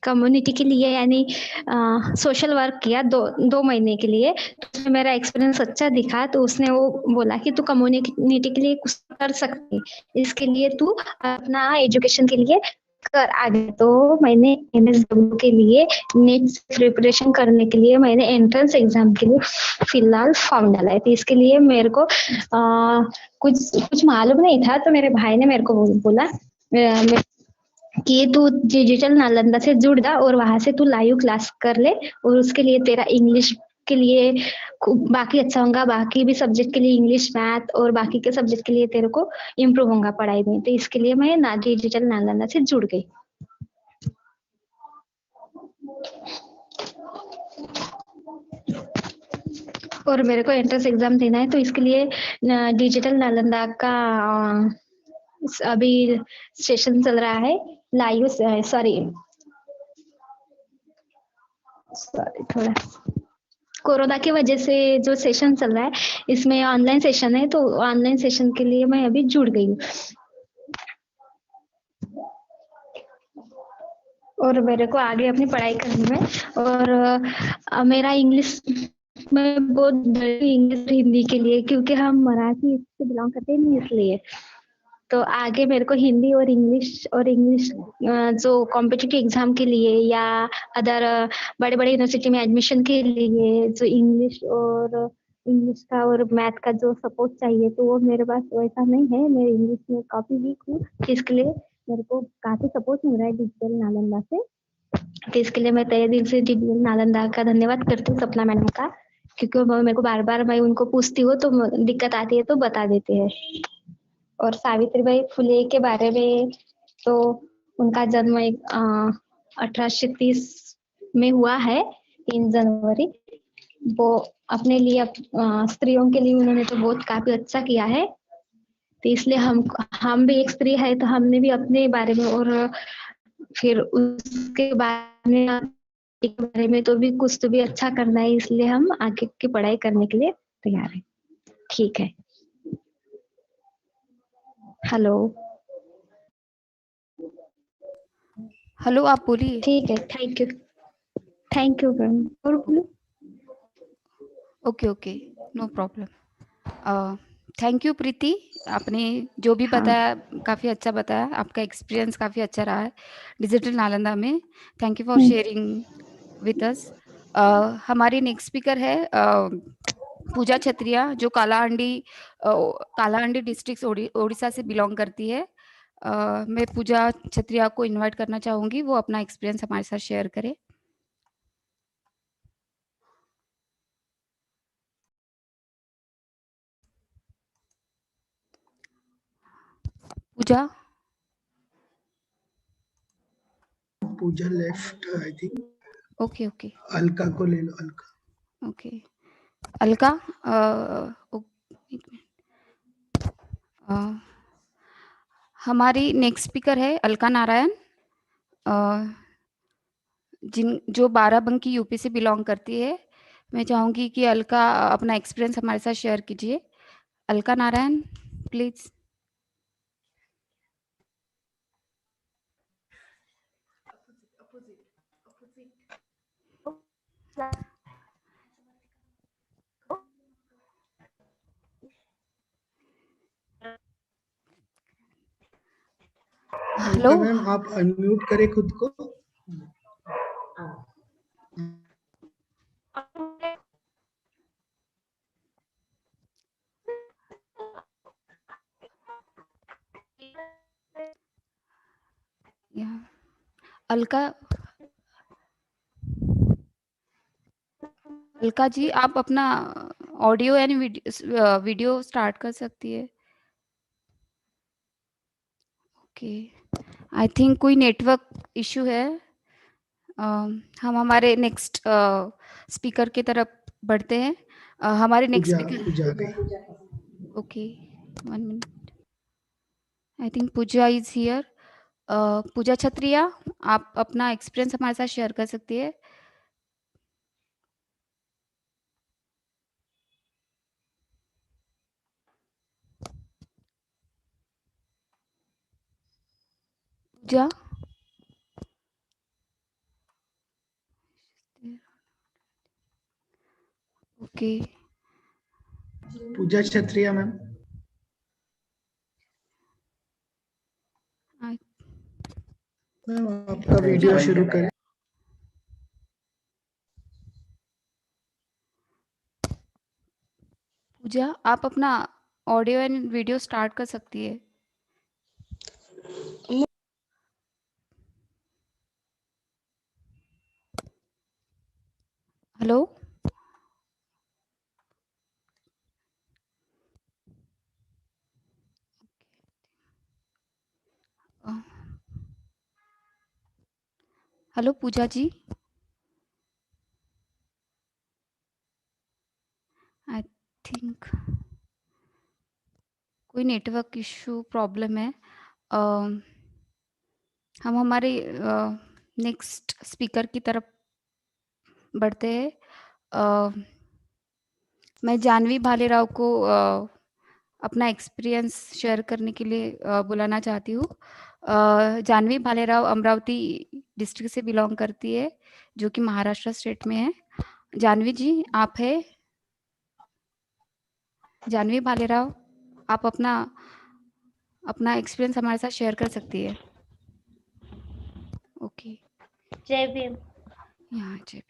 कम्युनिटी के लिए, यानी सोशल वर्क किया 2 महीने के लिए. तो उसमें मेरा एक्सपीरियंस अच्छा दिखा, तो उसने वो बोला कि तू कम्युनिटी के लिए कुछ कर सकती है, इसके लिए तू अपना एजुकेशन के लिए कर आगे. तो मैंने एमएसडब्ल्यू के लिए नीट प्रिपरेशन करने के लिए मैंने एंट्रेंस एग्जाम के लिए फिलहाल फॉर्म डाला है. तो इसके लिए मेरे को कुछ मालूम नहीं था, तो मेरे भाई ने मेरे को बोला कि तू डिजिटल नालंदा से जुड़ जा और वहां से तू लाइव क्लास कर ले, और उसके लिए तेरा इंग्लिश के लिए बाकी अच्छा होगा, बाकी भी सब्जेक्ट के लिए इंग्लिश, मैथ और बाकी के सब्जेक्ट के लिए तेरे को इम्प्रूव होगा पढ़ाई में. तो इसके लिए मैं डिजिटल नालंदा से जुड़ गई. और मेरे को एंट्रेंस एग्जाम देना है, तो इसके लिए डिजिटल नालंदा का अभी सेशन चल रहा है लाइव. सॉरी थोड़ा कोरोना की वजह से जो सेशन चल रहा है, इसमें ऑनलाइन सेशन है, तो ऑनलाइन सेशन के लिए मैं अभी जुड़ गई हूँ. और मेरे को आगे अपनी पढ़ाई करनी है. और मेरा इंग्लिश में बहुत इंग्लिश हिंदी के लिए, क्योंकि हम मराठी से बिलोंग करते हैं, इसलिए. तो आगे मेरे को हिंदी और इंग्लिश जो कॉम्पिटिटिव एग्जाम के लिए या अदर बड़े बड़े यूनिवर्सिटी में एडमिशन के लिए जो इंग्लिश का और मैथ का जो सपोर्ट चाहिए, तो वो मेरे पास वैसा नहीं है. मैं इंग्लिश में काफी वीक हूँ, इसके लिए मेरे को काफी सपोर्ट मिल रहा है डिजिटल नालंदा से. तो इसके लिए मैं तहे दिल से डिजिटल नालंदा का धन्यवाद करती हूँ, सपना मैडम का, क्योंकि मेरे को बार बार मैं उनको पूछती हूँ तो दिक्कत आती है तो बता देते हैं. और सावित्रीबाई फुले के बारे में, तो उनका जन्म 1830 में हुआ है, 3 जनवरी. वो अपने लिए स्त्रियों के लिए उन्होंने तो बहुत काफी अच्छा किया है. तो इसलिए हम भी एक स्त्री है, तो हमने भी अपने बारे में और फिर उसके बारे में तो भी कुछ तो भी अच्छा करना है, इसलिए हम आगे की पढ़ाई करने के लिए तैयार हैं. ठीक है. हेलो हेलो, आप बोलिए। ठीक है. Thank you ma'am. और बोलो. Okay okay, no problem. Thank you Preeti, आपने जो भी हाँ. बताया काफ़ी अच्छा बताया, आपका एक्सपीरियंस काफ़ी अच्छा रहा है डिजिटल नालंदा में. Thank you for sharing with us. हमारी नेक्स्ट स्पीकर है पूजा छत्रिया, जो कालाहांडी डिस्ट्रिक्ट ओडिशा से बिलोंग करती है. मैं पूजा छत्रिया को इनवाइट करना चाहूँगी, वो अपना एक्सपीरियंस हमारे साथ शेयर करे. Pooja left I think. Okay okay Alka को ले लो. अलका. ओके अलका, एक मिनट. हमारी नेक्स्ट स्पीकर है अलका नारायण, जो बाराबंकी यूपी से बिलोंग करती है. मैं चाहूँगी कि अलका अपना एक्सपीरियंस हमारे साथ शेयर कीजिए. Alka Narayan, please. Hello ma'am, आप अनम्यूट करें खुद को. अलका अलका जी, आप अपना ऑडियो एंड वीडियो स्टार्ट कर सकती है। ओके, आई थिंक कोई नेटवर्क इशू है। हम हमारे नेक्स्ट स्पीकर की तरफ बढ़ते हैं। हमारे नेक्स्ट पूजा स्पीकर, पूजा गई। Okay, 1 minute. I think Pooja is here. Pooja Chhatriya, आप अपना एक्सपीरियंस हमारे साथ शेयर कर सकती है। Pooja, okay, Pooja Kshatriya ma'am. Ma'am आपका वीडियो शुरू करें। पूजा, आप अपना ऑडियो एंड वीडियो स्टार्ट कर सकती है। Hello, hello Pooja ji, I think कोई नेटवर्क इशू प्रॉब्लम है। हम हमारे नेक्स्ट स्पीकर की तरफ बढ़ते हैं। मैं जानवी भालेराव को अपना एक्सपीरियंस शेयर करने के लिए बुलाना चाहती हूँ। जानवी भालेराव अमरावती डिस्ट्रिक्ट से बिलोंग करती है, जो कि महाराष्ट्र स्टेट में है। जानवी जी, आप है? जानवी भालेराव, आप अपना अपना एक्सपीरियंस हमारे साथ शेयर कर सकती है। ओके, जय भीम। यहाँ जय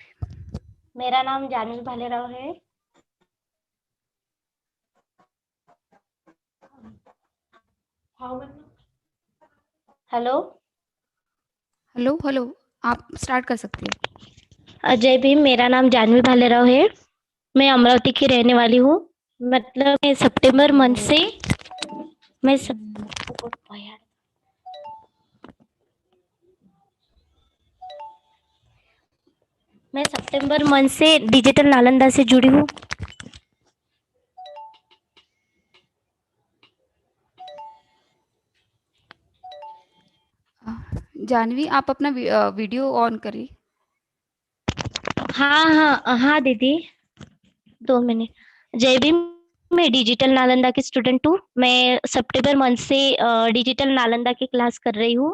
मेरा नाम जानवी भालेराव है। हेलो हेलो हेलो, आप स्टार्ट कर सकती है। जय भीम। मेरा नाम जानवी भालेराव है। मैं अमरावती की रहने वाली हूँ। मतलब मैं सितंबर मंथ से मैं सितंबर मंथ से डिजिटल नालंदा से जुड़ी हूँ। जानवी, आप अपना वीडियो ऑन करिए। हाँ दीदी, 2 मिनट। जय भीम। मैं डिजिटल नालंदा की स्टूडेंट हूँ। मैं सितंबर मंथ से डिजिटल नालंदा की क्लास कर रही हूँ।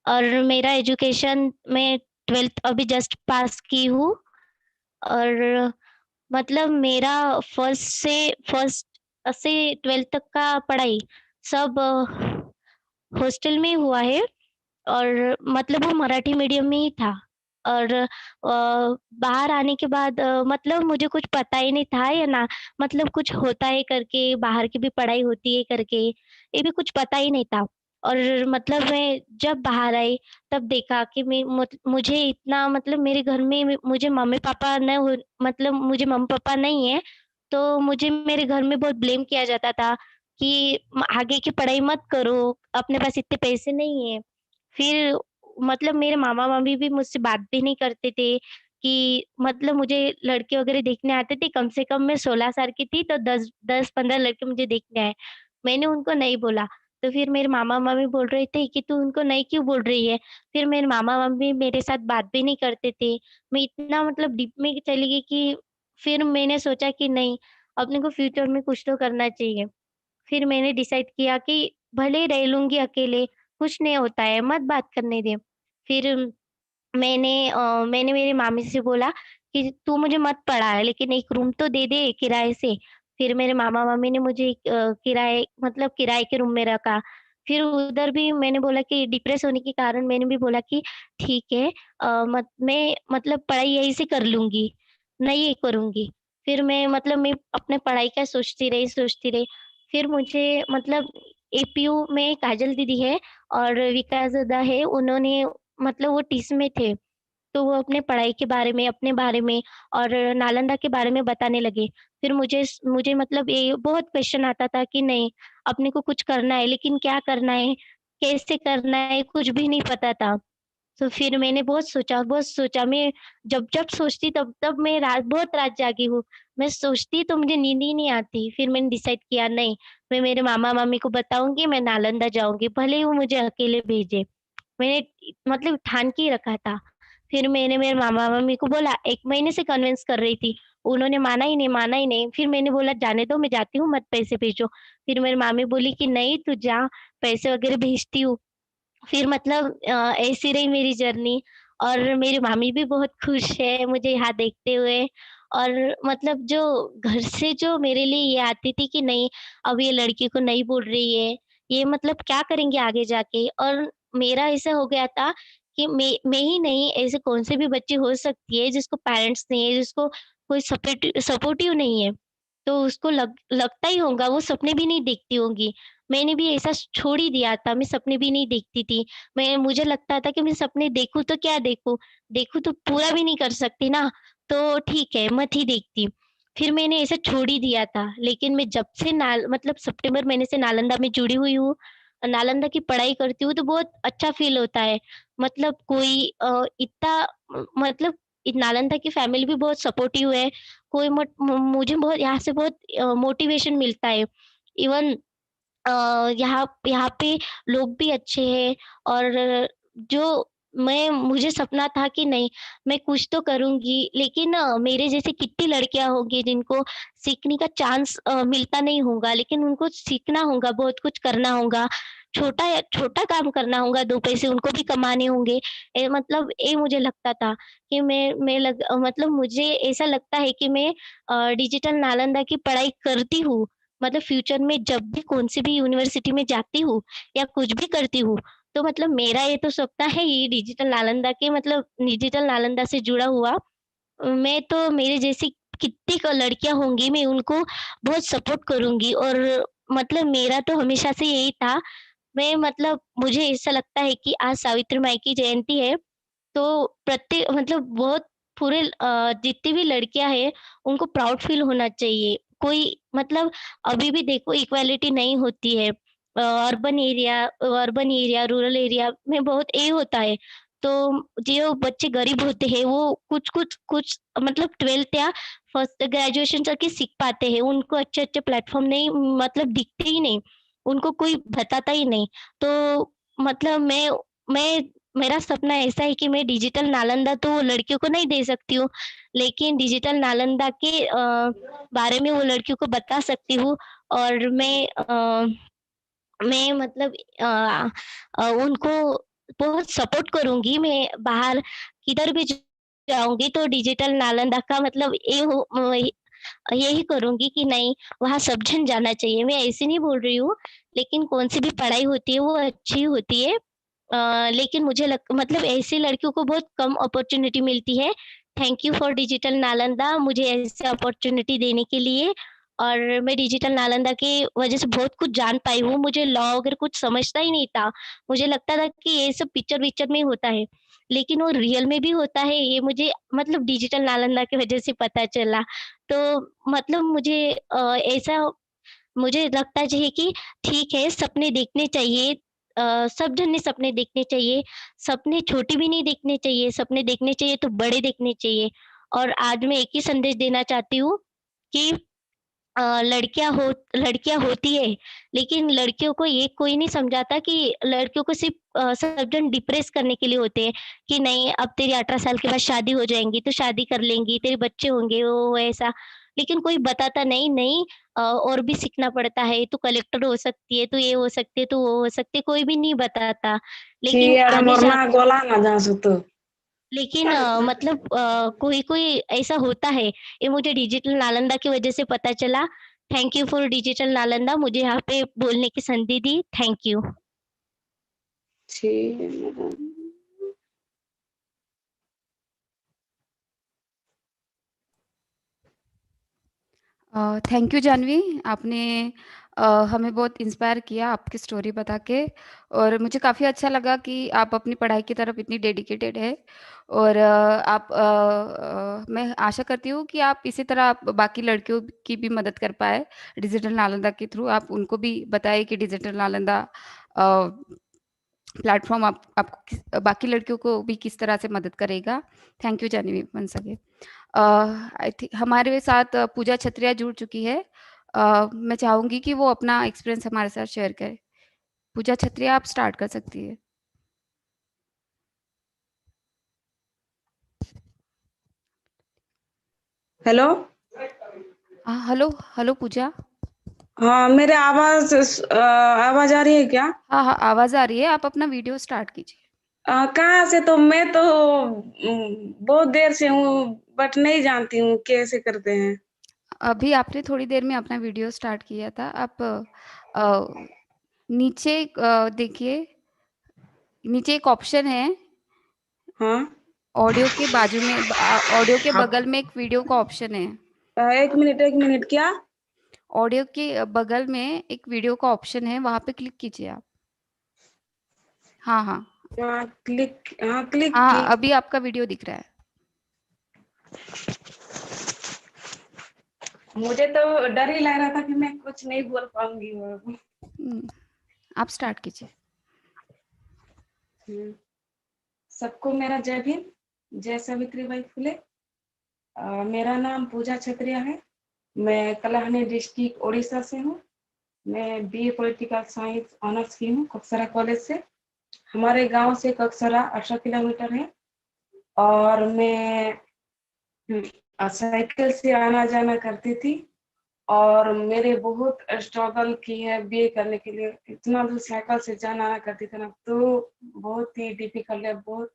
और मेरा एजुकेशन में 12th अभी जस्ट पास की हूँ। और मतलब मेरा फर्स्ट से 12th तक का पढ़ाई सब हॉस्टल में ही हुआ है। और मतलब वो मराठी मीडियम में ही था। और बाहर आने के बाद मतलब मुझे कुछ पता ही नहीं था या ना, मतलब कुछ होता है करके, बाहर की भी पढ़ाई होती है करके, ये भी कुछ पता ही नहीं था। और मतलब मैं जब बाहर आई तब देखा कि मुझे इतना, मतलब मेरे घर में मुझे मम्मी पापा न हो, मतलब मुझे मम्मी पापा नहीं है, तो मुझे मेरे घर में बहुत ब्लेम किया जाता था कि आगे की पढ़ाई मत करो, अपने पास इतने पैसे नहीं है। फिर मतलब मेरे मामा-मामी भी मुझसे बात भी नहीं करते थे कि मतलब मुझे लड़के वगैरह देखने आते थे। कम से कम मैं 16 साल की थी तो 10-15 लड़के मुझे देखने आए। मैंने उनको नहीं बोला, तो फिर मेरे मामा-मामी बोल रहे थे कि तू उनको नहीं क्यों बोल रही है? फिर मेरे मामा-मामी मेरे साथ बात भी नहीं करते थे। मैं इतना मतलब डीप में चली गई कि फिर मैंने सोचा कि नहीं, अपने को फ्यूचर में कुछ तो करना चाहिए। फिर मैंने डिसाइड किया कि भले ही रह लूँगी अकेले, कुछ नहीं होता है, मत बात करने दे। फिर मैंने मेरी मामी से बोला कि तू मुझे मत पढ़ा लेकिन एक रूम तो दे दे किराए से। फिर मेरे मामा-मामी ने मुझे किराए के रूम में रखा। फिर उधर भी मैंने बोला कि डिप्रेस होने के कारण मैंने भी बोला कि ठीक है, मैं मतलब पढ़ाई यहीं से कर लूँगी, नहीं ये करूँगी। फिर मैं अपने पढ़ाई का सोचती रही। फिर मुझे मतलब एपीयू में काजल दीदी है और विकास दादा है, उन्होंने मतलब वो टीस में थे, तो वो अपने पढ़ाई के बारे में, अपने बारे में और नालंदा के बारे में बताने लगे। फिर मुझे मतलब ये बहुत क्वेश्चन आता था कि नहीं, अपने को कुछ करना है, लेकिन क्या करना है, कैसे करना है, कुछ भी नहीं पता था। तो फिर मैंने बहुत सोचा। मैं जब सोचती तब मैं बहुत रात जागी हूँ। मैं सोचती तो मुझे नींद ही नहीं आती। फिर मैंने डिसाइड किया नहीं, मैं मेरे मामा-मामी को बताऊँगी, मैं नालंदा जाऊँगी, भले ही वो मुझे अकेले भेजे। मैंने मतलब ठान के ही रखा था। फिर मैंने मेरे मामा-मामी को बोला, 1 महीने से कन्विंस कर रही थी। उन्होंने माना ही नहीं। फिर मैंने बोला जाने दो, मैं जाती हूँ, मत पैसे भेजो। फिर मेरी मामी बोली कि नहीं तू जा, पैसे वगैरह भेजती हूँ। फिर मतलब ऐसी रही मेरी जर्नी और मेरी मामी भी बहुत खुश है मुझे यहाँ देखते हुए। और मतलब जो घर से जो मेरे लिए ये आती थी कि नहीं, अब ये लड़की को नहीं बोल रही है, ये मतलब क्या करेंगे आगे जाके। और मेरा ऐसा हो गया था कि मैं ही नहीं, ऐसे कौन से भी बच्ची हो सकती है जिसको पेरेंट्स नहीं है, जिसको कोई सपोर्टिव नहीं है। तो उसको लगता ही होगा, वो सपने भी नहीं देखती होंगी। मैंने भी ऐसा छोड़ ही दिया था, मैं सपने भी नहीं देखती थी। मुझे लगता था कि मैं सपने देखूँ तो क्या देखूँ? देखूँ तो पूरा भी नहीं कर सकती ना, तो ठीक है मत ही देखती। फिर मैंने ऐसा छोड़ ही दिया था, लेकिन मैं जब से मतलब सितंबर महीने से नालंदा में जुड़ी हुई हूँ, नालंदा की पढ़ाई करती हूँ तो बहुत अच्छा फ़ील होता है। मतलब कोई इतना मतलब नालंदा की फैमिली भी बहुत सपोर्टिव है। कोई मुझे बहुत यहाँ से बहुत मोटिवेशन मिलता है। इवन अ, यहाँ यहाँ पे लोग भी अच्छे हैं और जो मुझे सपना था कि नहीं, मैं कुछ तो करूँगी, लेकिन मेरे जैसे कितनी लड़कियाँ होंगी जिनको सीखने का चांस मिलता नहीं होगा, लेकिन उनको सीखना होगा, बहुत कुछ करना होगा, छोटा काम करना होगा, 2 पैसे उनको भी कमाने होंगे। मतलब ये मुझे लगता था कि मतलब मुझे ऐसा लगता है कि मैं डिजिटल नालंदा की पढ़ाई करती हूँ, मतलब फ्यूचर में जब भी कौन-सी भी यूनिवर्सिटी में जाती हूँ या कुछ भी करती हूँ, तो मतलब मेरा ये तो सपना है ही डिजिटल नालंदा से जुड़ा हुआ। मैं तो मेरे जैसी कितनी क लड़कियाँ होंगी, मैं उनको बहुत सपोर्ट करूँगी और मतलब मेरा तो हमेशा से यही था। मैं मतलब मुझे ऐसा लगता है कि आज सावित्री माई की जयंती है, तो मतलब बहुत जितनी भी लड़कियाँ हैं, उनको प्राउड फ़ील होना चाहिए। कोई मतलब अभी भी देखो इक्वालिटी नहीं होती है। अर्बन एरिया, रूरल एरिया में बहुत ये होता है। तो जो बच्चे गरीब होते हैं, वो कुछ मतलब 12th या फर्स्ट ग्रेजुएशन तक ही सीख पाते हैं। उनको अच्छे-अच्छे प्लेटफ़ॉर्म नहीं मतलब दिखते ही नहीं, उनको कोई बताता ही नहीं। तो मतलब मैं मेरा सपना ऐसा है कि मैं डिजिटल नालंदा तो लड़कियों को नहीं दे सकती हूँ, लेकिन डिजिटल नालंदा के बारे में वो लड़कियों को बता सकती हूँ और मैं मतलब उनको बहुत सपोर्ट करूँगी। मैं बाहर किधर भी जाऊँगी तो डिजिटल नालंदा का मतलब यही करूँगी कि नहीं, वहाँ सब जन जाना चाहिए। मैं ऐसे नहीं बोल रही हूँ, लेकिन कौन-सी भी पढ़ाई होती है वो अच्छी होती है। लेकिन मुझे मतलब ऐसी लड़कियों को बहुत कम अपॉर्च्युनिटी मिलती है। Thank you for digital Nalanda मुझे ऐसे अपॉर्च्युनिटी देने के लिए और मैं डिजिटल नालंदा की वज़ह से बहुत कुछ जान पाई हूँ। मुझे लॉ वगैरह कुछ समझता ही नहीं था। मुझे लगता था कि ये सब पिक्चर-विक्चर में ही होता है, लेकिन वो रियल में भी होता है, ये मुझे मतलब डिजिटल नालंदा की वज़ह से पता चला। तो मतलब ऐसा मुझे लगता चाहिए कि ठीक है, सपने देखने चाहिए। सब जन ने सपने देखने चाहिए। सपने छोटे भी नहीं देखने चाहिए, सपने देखने चाहिए तो बड़े देखने चाहिए। और आज मैं एक ही संदेश देना चाहती हूँ कि लड़कियाँ होती है, लेकिन लड़कियों को ये कोई नहीं समझाता कि लड़कियों को सिर्फ़ सब जन डिप्रेस करने के लिए होते हैं, कि नहीं अब तेरी 18 साल के बाद शादी हो जाएँगी, तो शादी कर लेंगी, तेरे बच्चे होंगे, वो ऐसा। लेकिन कोई बताता नहीं, नहीं और भी सीखना पड़ता है, तू कलेक्टर हो सकती है, तू ये हो सकती है, तू वो हो सकती है, कोई भी नहीं बताता। लेकिन Ciara आगे जा morna gola na jangan situ. लेकिन मतलब कोई-कोई ऐसा होता है, ये मुझे डिजिटल नालंदा की वजह से पता चला। Thank you for digital Nalanda मुझे यहाँ पे बोलने की संधि दी। Thank you. Ciara. Thank you Janvi, आपने हमें बहुत इंस्पायर किया आपकी स्टोरी बता के, और मुझे काफ़ी अच्छा लगा कि आप अपनी पढ़ाई की तरफ इतनी डेडिकेटेड है। और मैं आशा करती हूँ कि आप इसी तरह आप बाकी लड़कियों की भी मदद कर पाए डिजिटल नालंदा के थ्रू। आप उनको भी बताएं कि डिजिटल नालंदा प्लेटफॉर्म आपको बाकी लड़कियों को भी किस तरह से मदद करेगा। Thank you Janvi once again. I think हमारे साथ पूजा छत्रिया जुड़ चुकी है। मैं चाहूंगी कि वो अपना एक्सपीरियंस हमारे साथ शेयर करे। पूजा छत्रिया, आप स्टार्ट कर सकती है। हेलो। हाँ, हेलो हेलो पूजा। हाँ, मेरे आवाज आ रही है क्या? हाँ हाँ, आवाज आ रही है। आप अपना वीडियो स्टार्ट कीजिए। कहाँ से? तो मैं तो बहुत देर से हूँ, बट नहीं जानती हूँ कैसे करते हैं। अभी आपने थोड़ी देर में अपना वीडियो स्टार्ट किया था। आप नीचे देखिए, नीचे एक ऑप्शन है। हाँ। ऑडियो के बाजू में ऑडियो के आप बगल में एक वीडियो का ऑप्शन है। एक मिनट क्या? ऑडियो के बगल में एक वीडियो का ऑप्शन है, वहां पे क्लिक कीजिए आप। हाँ हाँ क्लिक हाँ, की। अभी आपका वीडियो दिख रहा है। मुझे तो डर ही लग रहा था कि मैं कुछ नहीं बोल पाऊंगी। आप स्टार्ट कीजिए। सबको मेरा जय भीम, जय सावित्रीबाई फुले। मेरा नाम पूजा छत्रिया है। मैं कलाहांडी डिस्ट्रिक्ट उड़ीसा से हूँ। मैं बीए पॉलिटिकल साइंस ऑनर्स की हूँ कक्सरा कॉलेज से। हमारे गांव से कक्सरा 18 किलोमीटर है। और मैं साइकिल से आना जाना करती थी। और मेरे बहुत स्ट्रगल की है बीए करने के लिए। इतना दूर साइकिल से जाना आना करती थी ना, तो बहुत ही डिफिकल्ट है। बहुत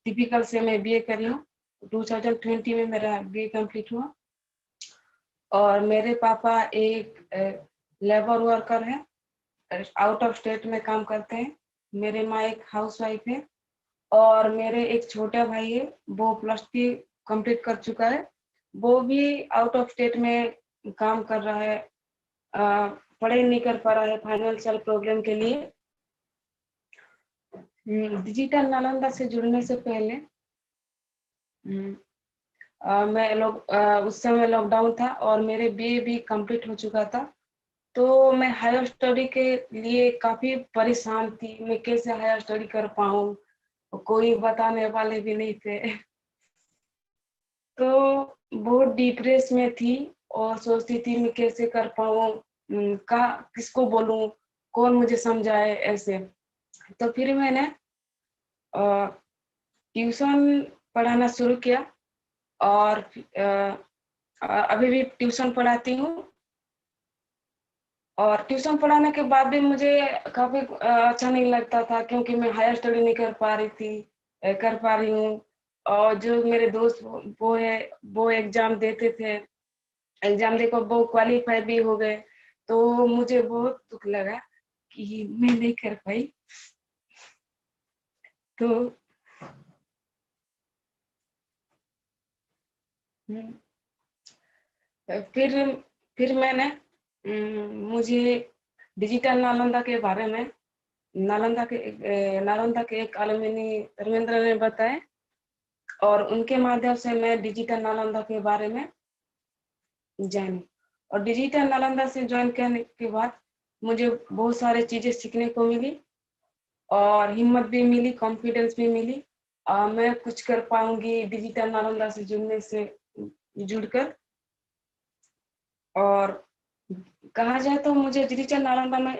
डिफिकल्ट से मैं बीए करी हूँ। 2020 में मेरा बीए कंप्लीट हुआ। और मेरे पापा एक लेबर वर्कर है, आउट ऑफ स्टेट में काम करते हैं। मेरे माँ एक हाउसवाइफ है। और मेरे एक छोटा भाई है, वो +2 कंप्लीट कर चुका है। वो भी आउट ऑफ स्टेट में काम कर रहा है। पढ़ाई नहीं कर पा रहा है फाइनेंशियल प्रॉब्लम के लिए। डिजिटल नालंदा से जुड़ने से पहले उस समय लॉकडाउन था और मेरे बीए भी कंप्लीट हो चुका था। तो मैं हायर स्टडी के लिए काफी परेशान थी। मैं कैसे हायर स्टडी कर पाऊँ, कोई बताने वाले भी नहीं थे। तो बहुत डिप्रेस में थी और सोचती थी मैं कैसे कर पाऊँ, किसको बोलूं, कौन मुझे समझाए ऐसे। तो फिर मैंने ट्यूशन पढ़ाना शुरू किया। और अभी भी ट्यूशन पढ़ाती हूँ। और ट्यूशन पढ़ाने के बाद भी मुझे काफी अच्छा नहीं लगता था, क्योंकि मैं हायर स्टडी नहीं कर पा रही हूँ। और जो मेरे दोस्त वो एग्जाम देते थे, एग्जाम देकर वो क्वालिफाई भी हो गए। तो मुझे बहुत दुख लगा कि मैं नहीं कर पाई। तो फिर मैंने मुझे डिजिटल नालंदा के बारे में नालंदा के एक अलुमनी धर्मेंद्र ने बताया। और उनके माध्यम से मैं डिजिटल नालंदा के बारे में जानी। और डिजिटल नालंदा से ज्वाइन करने के बाद मुझे बहुत सारी चीजें सीखने को मिली और हिम्मत भी मिली, कॉन्फिडेंस भी मिली। मैं कुछ कर पाऊंगी डिजिटल नालंदा से जुड़कर। और कहा जाए तो मुझे डिजिटल नालंदा में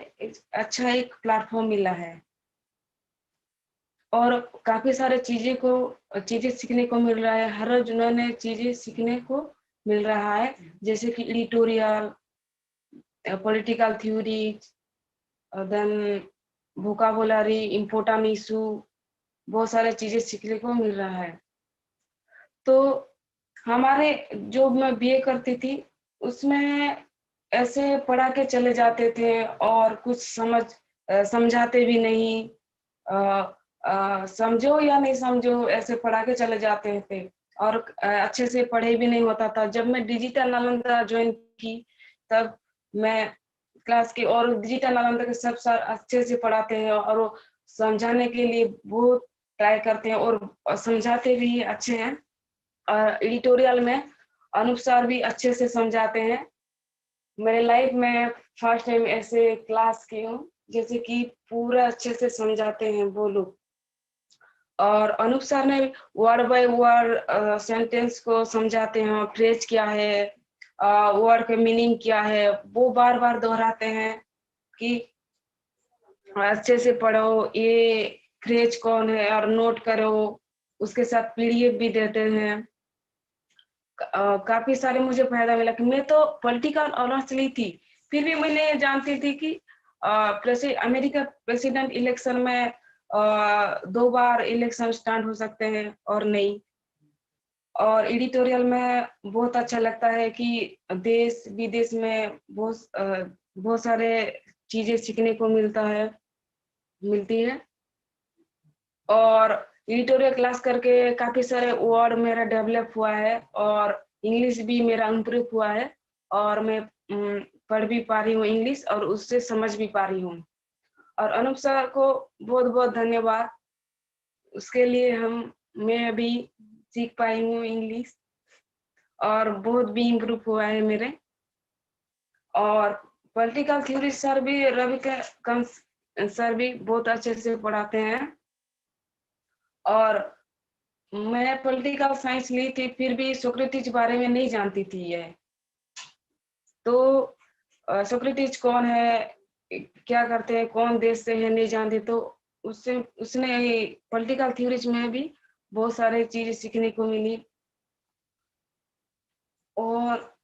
अच्छा एक प्लेटफॉर्म मिला है। और काफी सारे चीजें सीखने को मिल रहा है। हर रोज नए नए चीजें सीखने को मिल रहा है, जैसे कि editorial, political theory, then vocabulary, important issue, बहुत सारे चीजें सीखने को मिल रहा है। तो हमारे जो मैं बीए करती थी उसमें ऐसे पढ़ा के चले जाते थे और कुछ समझाते भी नहीं। समझो या नहीं समझो, ऐसे पढ़ा के चले जाते थे और अच्छे से पढ़ाई भी नहीं होता था। जब मैं डिजिटल नालंदा ज्वाइन की, तब मैं क्लास के और डिजिटल नालंदा के सब सर अच्छे से पढ़ाते हैं और वो समझाने के लिए बहुत ट्राई करते हैं और समझाते भी अच्छे हैं। एडिटोरियल में अनूप सर भी अच्छे से समझाते हैं। मेरे लाइफ में फर्स्ट टाइम ऐसे क्लास की हूँ जैसे कि पूरा अच्छे से समझाते हैं वो लोग। और अनूप सर ने वर्ड बाय वर्ड सेंटेंस को समझाते हैं, फ्रेज क्या है, वर्ड का मीनिंग क्या है, वो बार बार दोहराते हैं कि अच्छे से पढ़ो, ये फ्रेज कौन है और नोट करो। उसके साथ पीडीएफ भी देते हैं। काफी सारे मुझे फायदा मिला कि मैं तो पॉलिटिकल ऑनर्स ली थी, फिर भी मैंने जानती थी कि अमेरिका प्रेसिडेंट इलेक्शन में 2 बार इलेक्शन स्टार्ट हो सकते हैं और नहीं। और एडिटोरियल में बहुत अच्छा लगता है कि देश विदेश में बहुत सारे चीजें सीखने को मिलती है। और एडिटोरियल क्लास करके काफी सारे वर्ड मेरा डेवलप हुआ है और इंग्लिश भी मेरा इम्प्रूव हुआ है और मैं पढ़ भी पा रही हूँ इंग्लिश और उससे समझ भी पा रही हूँ। और अनूप सर को बहुत बहुत धन्यवाद, उसके लिए मैं अभी सीख पाई हूँ इंग्लिश और बहुत भी इम्प्रूव हुआ है मेरे। और पॉलिटिकल थ्योरी सर भी रवि सर भी बहुत अच्छे से पढ़ाते हैं। और मैं पॉलिटिकल साइंस ली थी, फिर भी सोक्रेटिस बारे में नहीं जानती थी ये। तो सोक्रेटिस कौन है, क्या करते हैं, कौन देश से है, नहीं जानती। तो उसने पॉलिटिकल थ्योरीज में भी बहुत सारे चीजें सीखने को मिली। और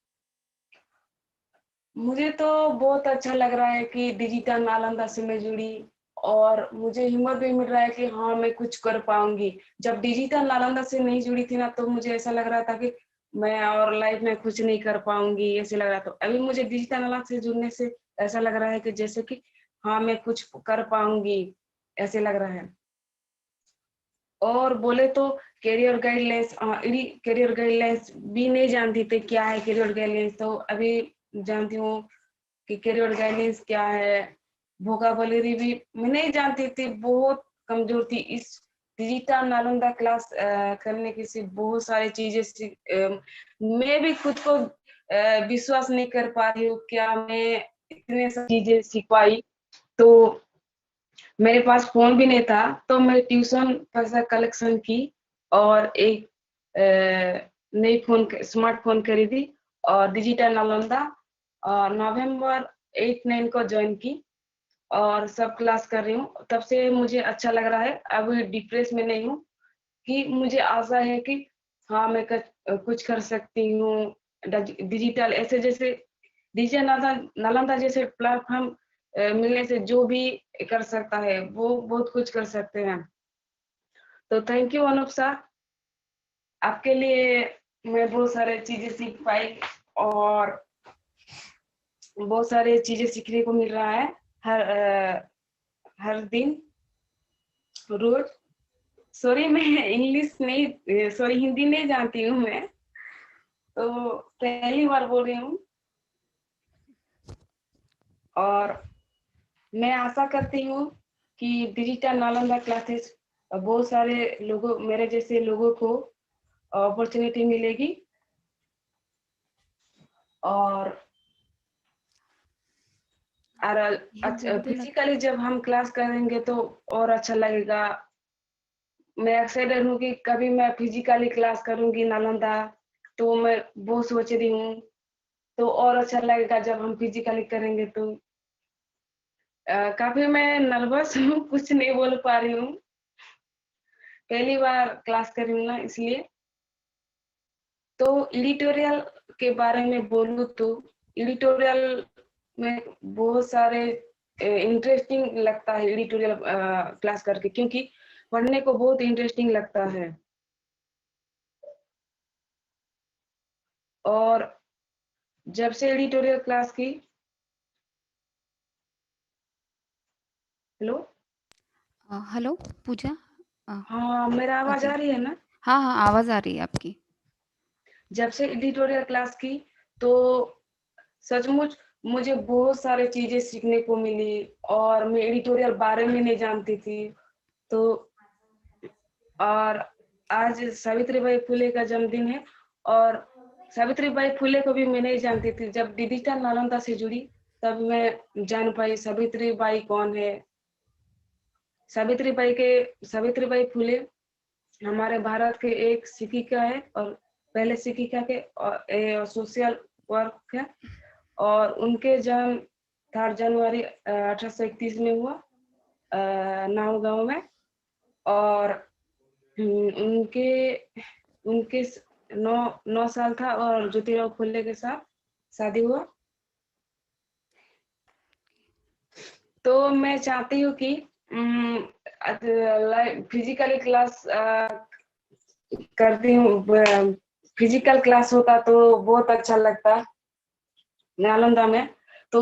मुझे तो बहुत अच्छा लग रहा है कि डिजिटल नालंदा से मैं जुड़ी और मुझे हिम्मत भी मिल रहा है कि हाँ मैं कुछ कर पाऊंगी। जब डिजिटल नालंदा से नहीं जुड़ी थी ना तो मुझे ऐसा लग रहा था कि मैं और लाइफ में कुछ नहीं कर पाऊंगी, ऐसे लग रहा था। अभी मुझे डिजिटल नालंदा से जुड़ने से ऐसा लग रहा है कि जैसे कि हाँ मैं कुछ कर पाऊंगी, ऐसे लग रहा है। और बोले तो करियर गाइडलाइंस भी नहीं जानती थी क्या है करियर गाइडलाइंस, तो अभी जानती हूँ कि करियर गाइडलाइंस क्या है। वोकाबुलरी भी मैं नहीं जानती थी, बहुत कमजोर थी। इस डिजिटल नालंदा क्लास करने की से बहुत सारी चीजें मैं भी खुद को विश्वास नहीं कर पा रही हूँ क्या मैं इतने सारी चीजें सीख पाई। तो मेरे पास फोन भी नहीं था तो मैं ट्यूशन पैसा कलेक्शन की और एक नई स्मार्टफोन खरीदी और डिजिटल नालंदा नवंबर 8-9 को ज्वाइन की और सब क्लास कर रही हूँ। तब से मुझे अच्छा लग रहा है, अभी डिप्रेस में नहीं हूँ कि मुझे आशा है कि हाँ मैं कुछ कर सकती हूँ। डिजिटल ऐसे जैसे डिजिटल नालंदा जैसे प्लेटफॉर्म मिलने से जो भी कर सकता है वो बहुत कुछ कर सकते हैं। तो थैंक यू अनूप सर, आपके लिए मैं बहुत सारे चीजें सीख पाई और बहुत सारे चीजें सीखने को मिल रहा है हर दिन रोज। सॉरी मैं हिंदी नहीं जानती हूँ, मैं तो पहली बार बोल रही हूँ। और मैं आशा करती हूँ कि डिजिटल नालंदा क्लासेस बहुत सारे लोगों, मेरे जैसे लोगों को अपॉर्चुनिटी मिलेगी। और फिजिकली जब हम क्लास करेंगे तो और अच्छा लगेगा। मैं एक्साइटेड हूँ कि कभी मैं फिजिकली क्लास करूंगी नालंदा, तो मैं वो सोच रही हूँ। तो और अच्छा लगेगा जब हम फिजिकली करेंगे। तो काफी मैं नर्वस हूँ, कुछ नहीं बोल पा रही हूँ, पहली बार क्लास कर रही हूँ ना इसलिए। तो एडिटोरियल के बारे में बोलूँ तो एडिटोरियल में बहुत सारे इंटरेस्टिंग लगता है एडिटोरियल क्लास करके, क्योंकि पढ़ने को बहुत इंटरेस्टिंग लगता है। और जब से एडिटोरियल क्लास की हेलो पूजा। हाँ मेरा आवाज आ रही है ना? हाँ हाँ आवाज आ रही है आपकी। जब से एडिटोरियल क्लास की तो सचमुच मुझे बहुत सारी चीजें सीखने को मिली और मैं एडिटोरियल बारे में नहीं जानती थी। तो और आज सावित्रीबाई फुले का जन्मदिन है और सावित्रीबाई फुले को भी मैं नहीं जानती थी। जब डिजिटल नालंदा से जुड़ी तब मैं जान पाई सावित्रीबाई कौन है। सावित्रीबाई फुले हमारे भारत के एक शिक्षिका है और पहले शिक्षिका के सोशल वर्क है और उनके जन्म 3 जनवरी 1831 में हुआ नाव गांव में और उनके 9 साल था और ज्योतिराव फुले के साथ शादी हुआ। तो मैं चाहती हूँ कि फिजिकली क्लास करती हूँ। फिजिकल क्लास होता तो बहुत अच्छा लगता नालंदा में। तो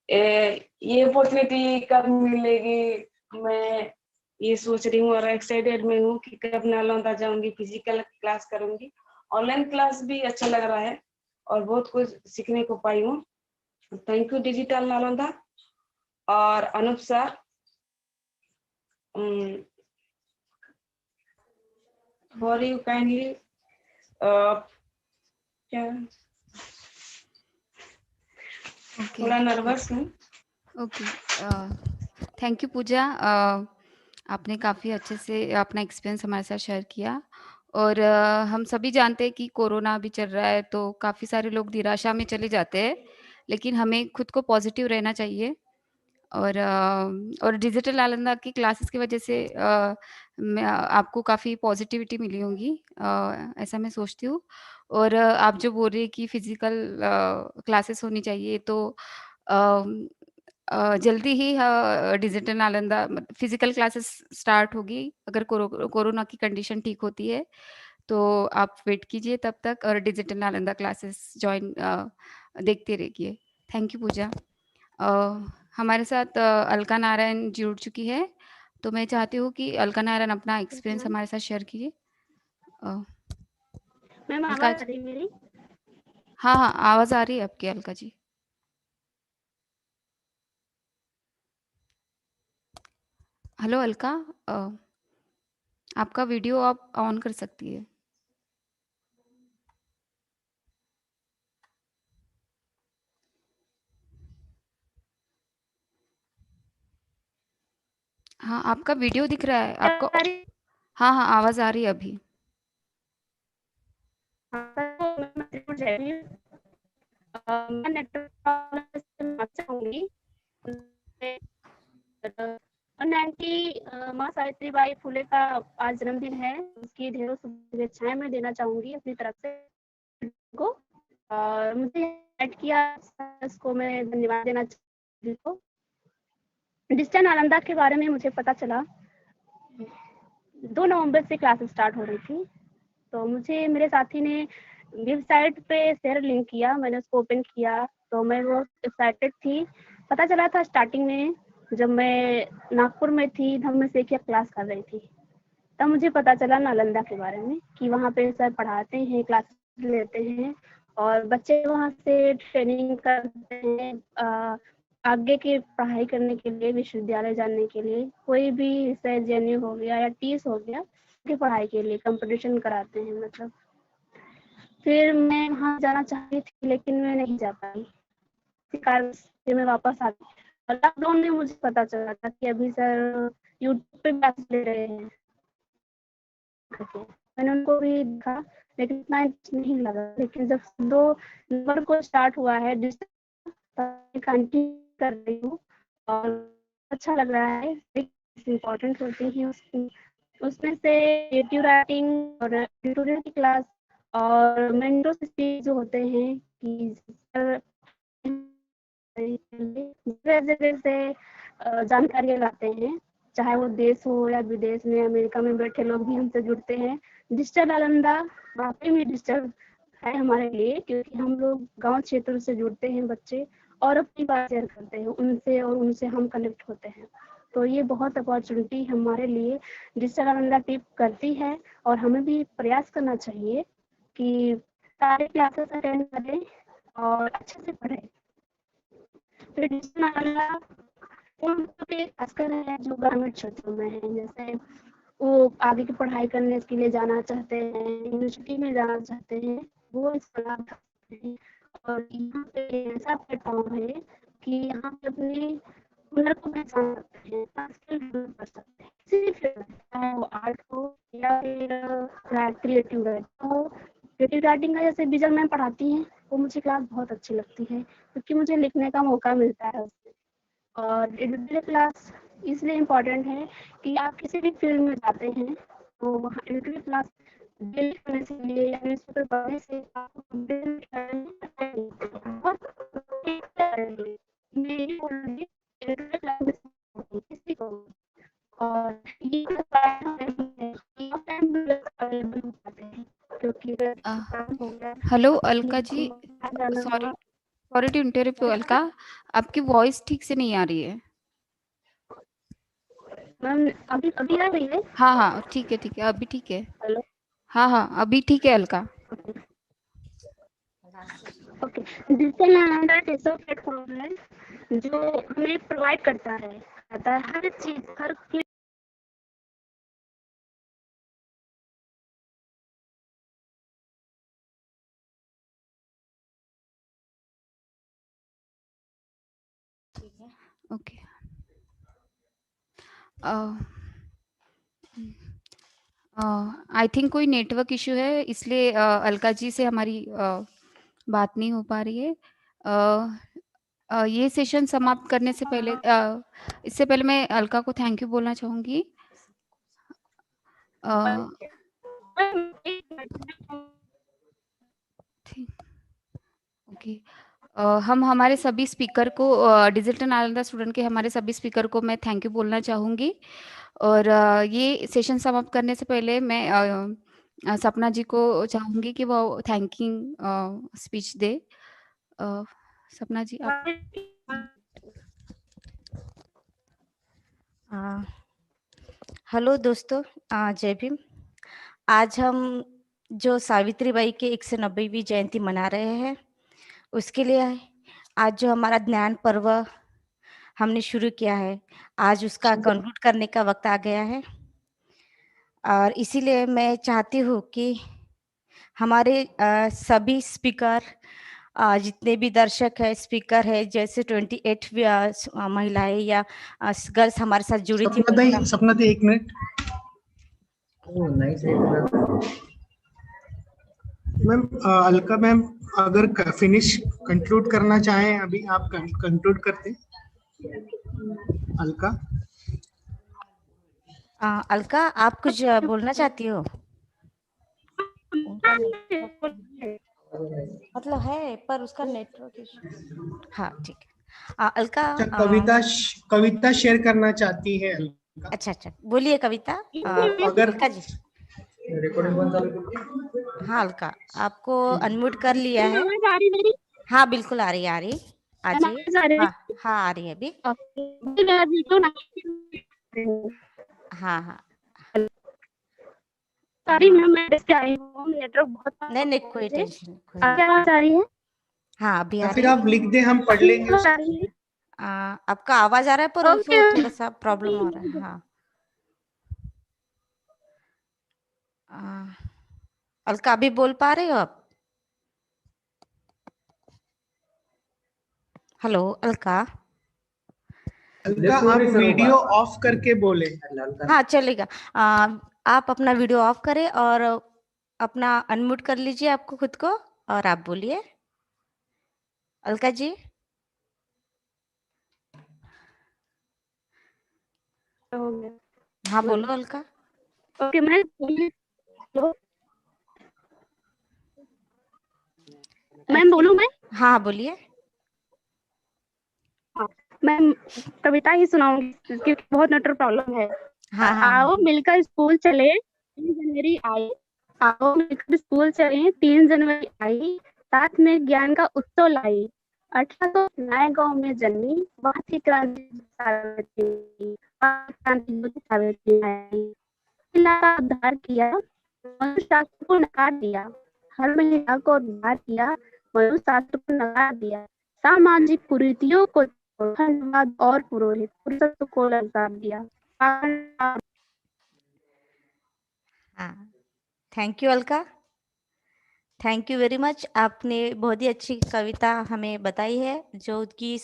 ये अपॉर्चुनिटी कब मिलेगी मैं ये सोच रही हूँ और एक्साइटेड में हूँ कि कब नालंदा जाऊंगी, फिजिकल क्लास करूंगी। ऑनलाइन क्लास भी अच्छा लग रहा है और बहुत कुछ सीखने को पाई हूँ। थैंक यू डिजिटल नालंदा और Anoop sir for you kindly थोड़ा नर्वस हूँ। Okay, thank you Pooja. आपने काफ़ी अच्छे से अपना एक्सपीरियंस हमारे साथ शेयर किया और हम सभी जानते हैं कि कोरोना भी चल रहा है तो काफ़ी सारे लोग निराशा में चले जाते हैं, लेकिन हमें खुद को पॉजिटिव रहना चाहिए और डिजिटल नालंदा की क्लासेस की वजह से आपको काफ़ी पॉजिटिविटी मिली होगी, ऐसा मैं सोचती हूँ। और आप जो बोल रही है कि फिजिकल क्लासेस होनी चाहिए तो जल्दी ही digital Nalanda physical classes start होगी अगर कोरोना की कंडीशन ठीक होती है तो आप वेट कीजिए तब तक और डिजिटल नालंदा क्लासेस ज्वाइन देखते रहिए। थैंक यू पूजा। हमारे साथ अलका नारायण जुड़ चुकी है तो मैं चाहती हूँ कि अलका नारायण अपना एक्सपीरियंस हमारे साथ शेयर कीजिए। मैम आवाज आ रही है मेरी? हाँ हाँ आवाज़ आ रही है आपकी अलका जी। हेलो अलका, आपका वीडियो आप ऑन कर सकती है। हाँ आपका वीडियो दिख रहा है आपको। हाँ हाँ आवाज़ आ रही है अभी। माँ सावित्रीबाई फुले का आज जन्मदिन है, उसकी ढेरों शुभेच्छाएं मैं देना चाहूंगी अपनी तरफ से को। और मुझे ऐड किया इसको मैं धन्यवाद देना चाहती हूँ। डिजिटल नालंदा के बारे में मुझे पता चला 2 नवंबर से क्लासेस स्टार्ट हो रही थी, तो मुझे मेरे साथी ने वेबसाइट पे शेयर लिंक किया, मैंने उसको ओपन किया तो मैं वो एक्साइटेड थी। पता चला था स्टार्टिंग में जब मैं नागपुर में थी तब मैं सेकिया क्लास कर रही थी, तब मुझे पता चला नालंदा के बारे में कि वहाँ पे सर पढ़ाते हैं, क्लासेस लेते हैं और बच्चे वहाँ से ट्रेनिंग करते हैं आगे की पढ़ाई करने के लिए, विश्वविद्यालय जाने के लिए, कोई भी विषय जेएनयू हो गया या टीएस हो गया की पढ़ाई के लिए कंपटीशन कराते हैं मतलब। फिर मैं वहाँ जाना चाहती थी लेकिन मैं नहीं जा पाई, इसी कारण से मैं वापस आ गई। और लॉकडाउन में मुझे पता चला था कि अभी सर यूट्यूब पे क्लास ले रहे हैं। मैंने उनको भी देखा लेकिन इतना नहीं लगा, लेकिन जब 2 नवंबर को स्टार्ट हुआ है कंटिन्यू कर रही हूँ और अच्छा लग रहा है। इम्पोर्टेंट होती है उसमें से क्रिएटिव राइटिंग और एडिटोरियल की क्लास और मेंटो स्पीच जो होते हैं कि जगह से जानकारियाँ लाते हैं, चाहे वो देश हो या विदेश में, अमेरिका में बैठे लोग भी हमसे जुड़ते हैं। डिजिटल नालंदा वाकई में डिजिटल है हमारे लिए, क्योंकि हम लोग गांव क्षेत्र से जुड़ते हैं बच्चे और अपनी बात शेयर करते हैं उनसे और उनसे हम कनेक्ट होते हैं। तो ये बहुत अपॉर्चुनिटी हमारे लिए डिजिटल नालंदा टिप करती है और हमें भी प्रयास करना चाहिए कि सारे क्लासेस अटेंड करें और अच्छे से पढ़ें। फिर डिजिटल नालंदा उन पे खासकर है जो ग्रामीण क्षेत्रों में है, जैसे वो आगे की पढ़ाई करने के लिए जाना चाहते हैं, यूनिवर्सिटी में जाना चाहते हैं, वो इसका लाभ उठा सकते हैं। और यहाँ पे ऐसा प्लेटफॉर्म है कि यहाँ पे अपने हुनर को पहचान सकते हैं, स्किल डेवलप कर सकते हैं, किसी भी फील्ड में, चाहे वो आर्ट हो या फिर क्रिएटिव राइटिंग हो। क्रिएटिव राइटिंग का जैसे विजन मैम पढ़ाती हैं, वो मुझे क्लास बहुत अच्छी लगती है क्योंकि मुझे लिखने का मौका मिलता है उससे। और एडिटोरियल क्लास इसलिए इम्पोर्टेंट है कि आप किसी भी फील्ड में जाते हैं तो वहाँ एडिटोरियल क्लास डेली करने से लिए या न्यूज़पेपर पढ़ने से आपको मेरी एडिटोरियल क्लास में किसी को और ये अवेलेबल हो पाते हैं क्योंकि hello Alka ji, sorry to interrupt you Alka, आपकी वॉइस ठीक से नहीं आ रही है। मैम अभी अभी आ रही है? हाँ हाँ ठीक है, अभी ठीक है। हेलो, हाँ हाँ अभी ठीक है अलका। ओके। डिजिटल नालंदा एक ऐसा प्लेटफॉर्म है जो हमें प्रोवाइड करता है हर चीज, हर ओके। आई थिंक कोई नेटवर्क इशू है, इसलिए अलका जी से हमारी बात नहीं हो पा रही है। ये सेशन समाप्त करने से पहले इससे पहले मैं अलका को थैंक यू बोलना चाहूँगी। ओके। हम हमारे सभी स्पीकर को डिजिटल नालंदा स्टूडेंट के हमारे सभी स्पीकर को मैं थैंक यू बोलना चाहूँगी। और ये सेशन समाप्त करने से पहले मैं सपना जी को चाहूँगी कि वो थैंकिंग स्पीच दे। सपना जी आप। हेलो दोस्तों, जय भीम। आज हम जो सावित्रीबाई के 190वीं जयंती मना रहे हैं, उसके लिए आज जो हमारा ज्ञान पर्व हमने शुरू किया है, आज उसका कंक्लूड करने का वक्त आ गया है। और इसीलिए मैं चाहती हूँ कि हमारे सभी स्पीकर, जितने भी दर्शक है, स्पीकर है, जैसे 28 महिलाएं या गर्ल्स हमारे साथ जुड़ी थी। सपना दी 1 मिनट। मैम अलका मैम अगर फिनिश कंक्लूड करना चाहें, अभी आप कंक्लूड करते। अलका अलका आप कुछ बोलना चाहती हो? मतलब है पर उसका नेटवर्क इशू। हाँ ठीक है। अलका कविता शेयर करना चाहती है अलका। अच्छा बोलिए कविता। अगर अलका जी, हाँ अलका आपको अनम्यूट कर लिया है। हाँ बिल्कुल आ रही है, आ रही हाँ आ रही है अभी। हाँ सॉरी मैम, मैं इसके आई हूँ, नेटवर्क बहुत नहीं कोई टेंशन नहीं। आवाज आ रही है? हाँ अभी आ रही है। फिर आप लिख दे, हम पढ़ लेंगे। आपका आवाज आ रहा है पर उसको थोड़ा सा प्रॉब्लम हो रहा है। हाँ अलका अभी बोल पा रहे हो आप? हेलो अलका। अलका आप वीडियो ऑफ करके बोले। हाँ चलेगा। आप अपना वीडियो ऑफ करें और अपना अनम्यूट कर लीजिए आपको खुद को, और आप बोलिए अलका जी। हाँ बोलो अलका। ओके मैं मैम बोलूं मैं? हाँ बोलिए। मैं कविता ही सुनाऊंगी क्योंकि बहुत नेटवर्क प्रॉब्लम है। हाँ आओ मिलकर स्कूल चले, 3 जनवरी आई। आओ मिलकर स्कूल चले, 3 जनवरी आई, साथ में ज्ञान का उत्सव लाई। 1800 नए गांव में जन्मी, वहाँ थी क्रांति सावित्री आई। का उद्धार किया, मनु शास्त्र को नकार दिया। हर महिला को उद्धार किया, मनु शास्त्र को नकार दिया। सामाजिक कुरीतियों को धन्यवाद और पुरोहित पुरुषत्व को ललकार दिया। हाँ, thank you Alka, thank you very much. आपने बहुत ही अच्छी कविता हमें बताई है जो कि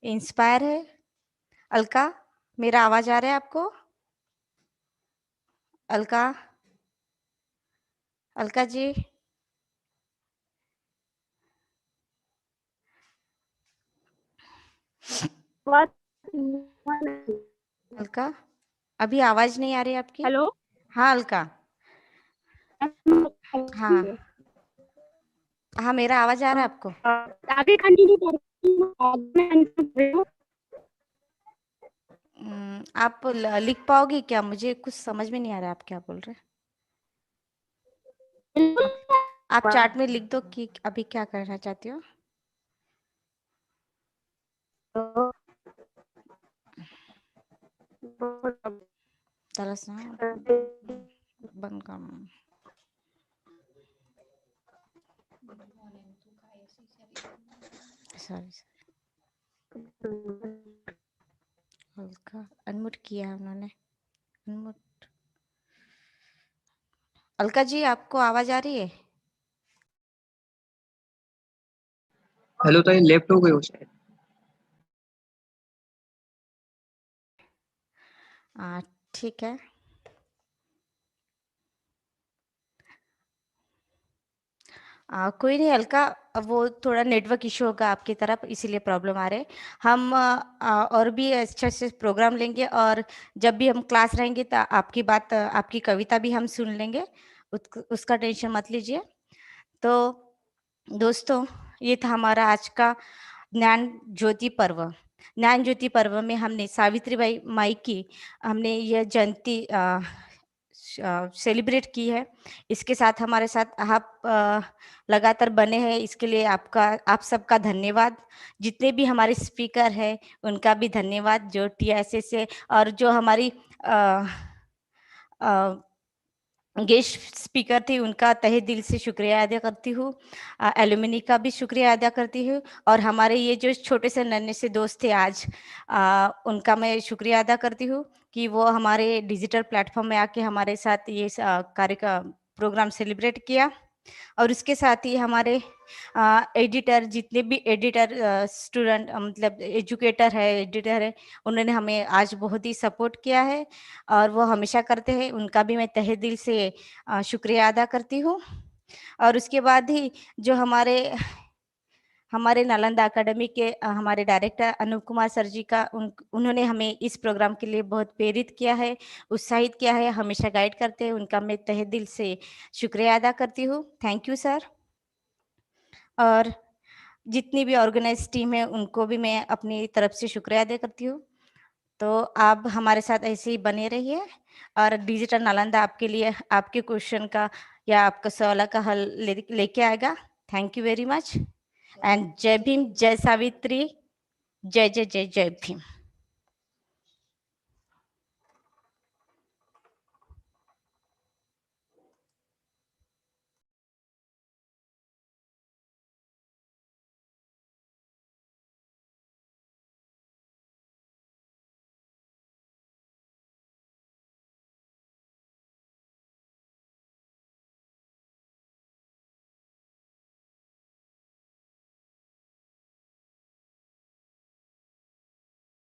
इंस्पायर है। अलका, मेरा आवाज आ रहा है आपको? अलका, अलका जी, अलका, अभी आवाज नहीं आ रही आपकी। हेलो, हाँ अलका, हाँ हाँ, मेरा आवाज आ रहा है आपको? आगे कंटिन्यू करो। आप लिख पाओगे क्या? मुझे कुछ समझ में नहीं आ रहा आप क्या बोल रहे हैं। आप चार्ट में लिख दो कि अभी क्या करना चाहती हो। तरस ना बंद कर। सॉरी, हल्का अनम्यूट किया है उन्होंने। अनम्यूट। अलका जी, आपको आवाज आ रही है? हेलो ताई, लेफ्ट हो गए हो शायद। ठीक है। कोई नहीं अलका, वो थोड़ा नेटवर्क इशू होगा आपकी तरफ, इसीलिए प्रॉब्लम आ रहे हैं। हम और भी अच्छे अच्छे प्रोग्राम लेंगे और जब भी हम क्लास रहेंगे तो आपकी बात, आपकी कविता भी हम सुन लेंगे, उसका टेंशन मत लीजिए। तो दोस्तों, ये था हमारा आज का ज्ञान ज्योति पर्व। ज्ञान ज्योति पर्व में हमने सावित्रीबाई माई की हमने यह जयंती सेलिब्रेट की है। इसके साथ हमारे साथ आप लगातार बने हैं, इसके लिए आप सबका धन्यवाद। जितने भी हमारे स्पीकर हैं उनका भी धन्यवाद, जो TISS से और जो हमारी गेस्ट स्पीकर थी उनका तहे दिल से शुक्रिया अदा करती हूँ। एलुमिनी का भी शुक्रिया अदा करती हूँ और हमारे ये जो छोटे से नन्हे से दोस्त थे आज, उनका मैं शुक्रिया अदा करती हूँ कि वो हमारे डिजिटल प्लेटफॉर्म में आके हमारे साथ ये कार्य का प्रोग्राम सेलिब्रेट किया। और उसके साथ ही हमारे एडिटर, जितने भी एडिटर स्टूडेंट मतलब एजुकेटर है, एडिटर है, उन्होंने हमें आज बहुत ही सपोर्ट किया है और वो हमेशा करते हैं। उनका भी मैं तहे दिल से शुक्रिया अदा करती हूँ। और उसके बाद ही जो हमारे नालंदा अकेडमी के हमारे डायरेक्टर अनूप कुमार सर जी का उन्होंने हमें इस प्रोग्राम के लिए बहुत प्रेरित किया है, उत्साहित किया है, हमेशा गाइड करते हैं। उनका मैं तहे दिल से शुक्रिया अदा करती हूँ। Thank you sir. और जितनी भी ऑर्गेनाइज टीम है उनको भी मैं अपनी तरफ से शुक्रिया अदा करती हूँ। तो आप हमारे साथ ऐसे ही बने रहिए और डिजिटल नालंदा आपके लिए आपके क्वेश्चन का या आपका सवाल का हल लेके आएगा। Thank you very much and जय भीम, जय सावित्री, जय जय जय जय भीम।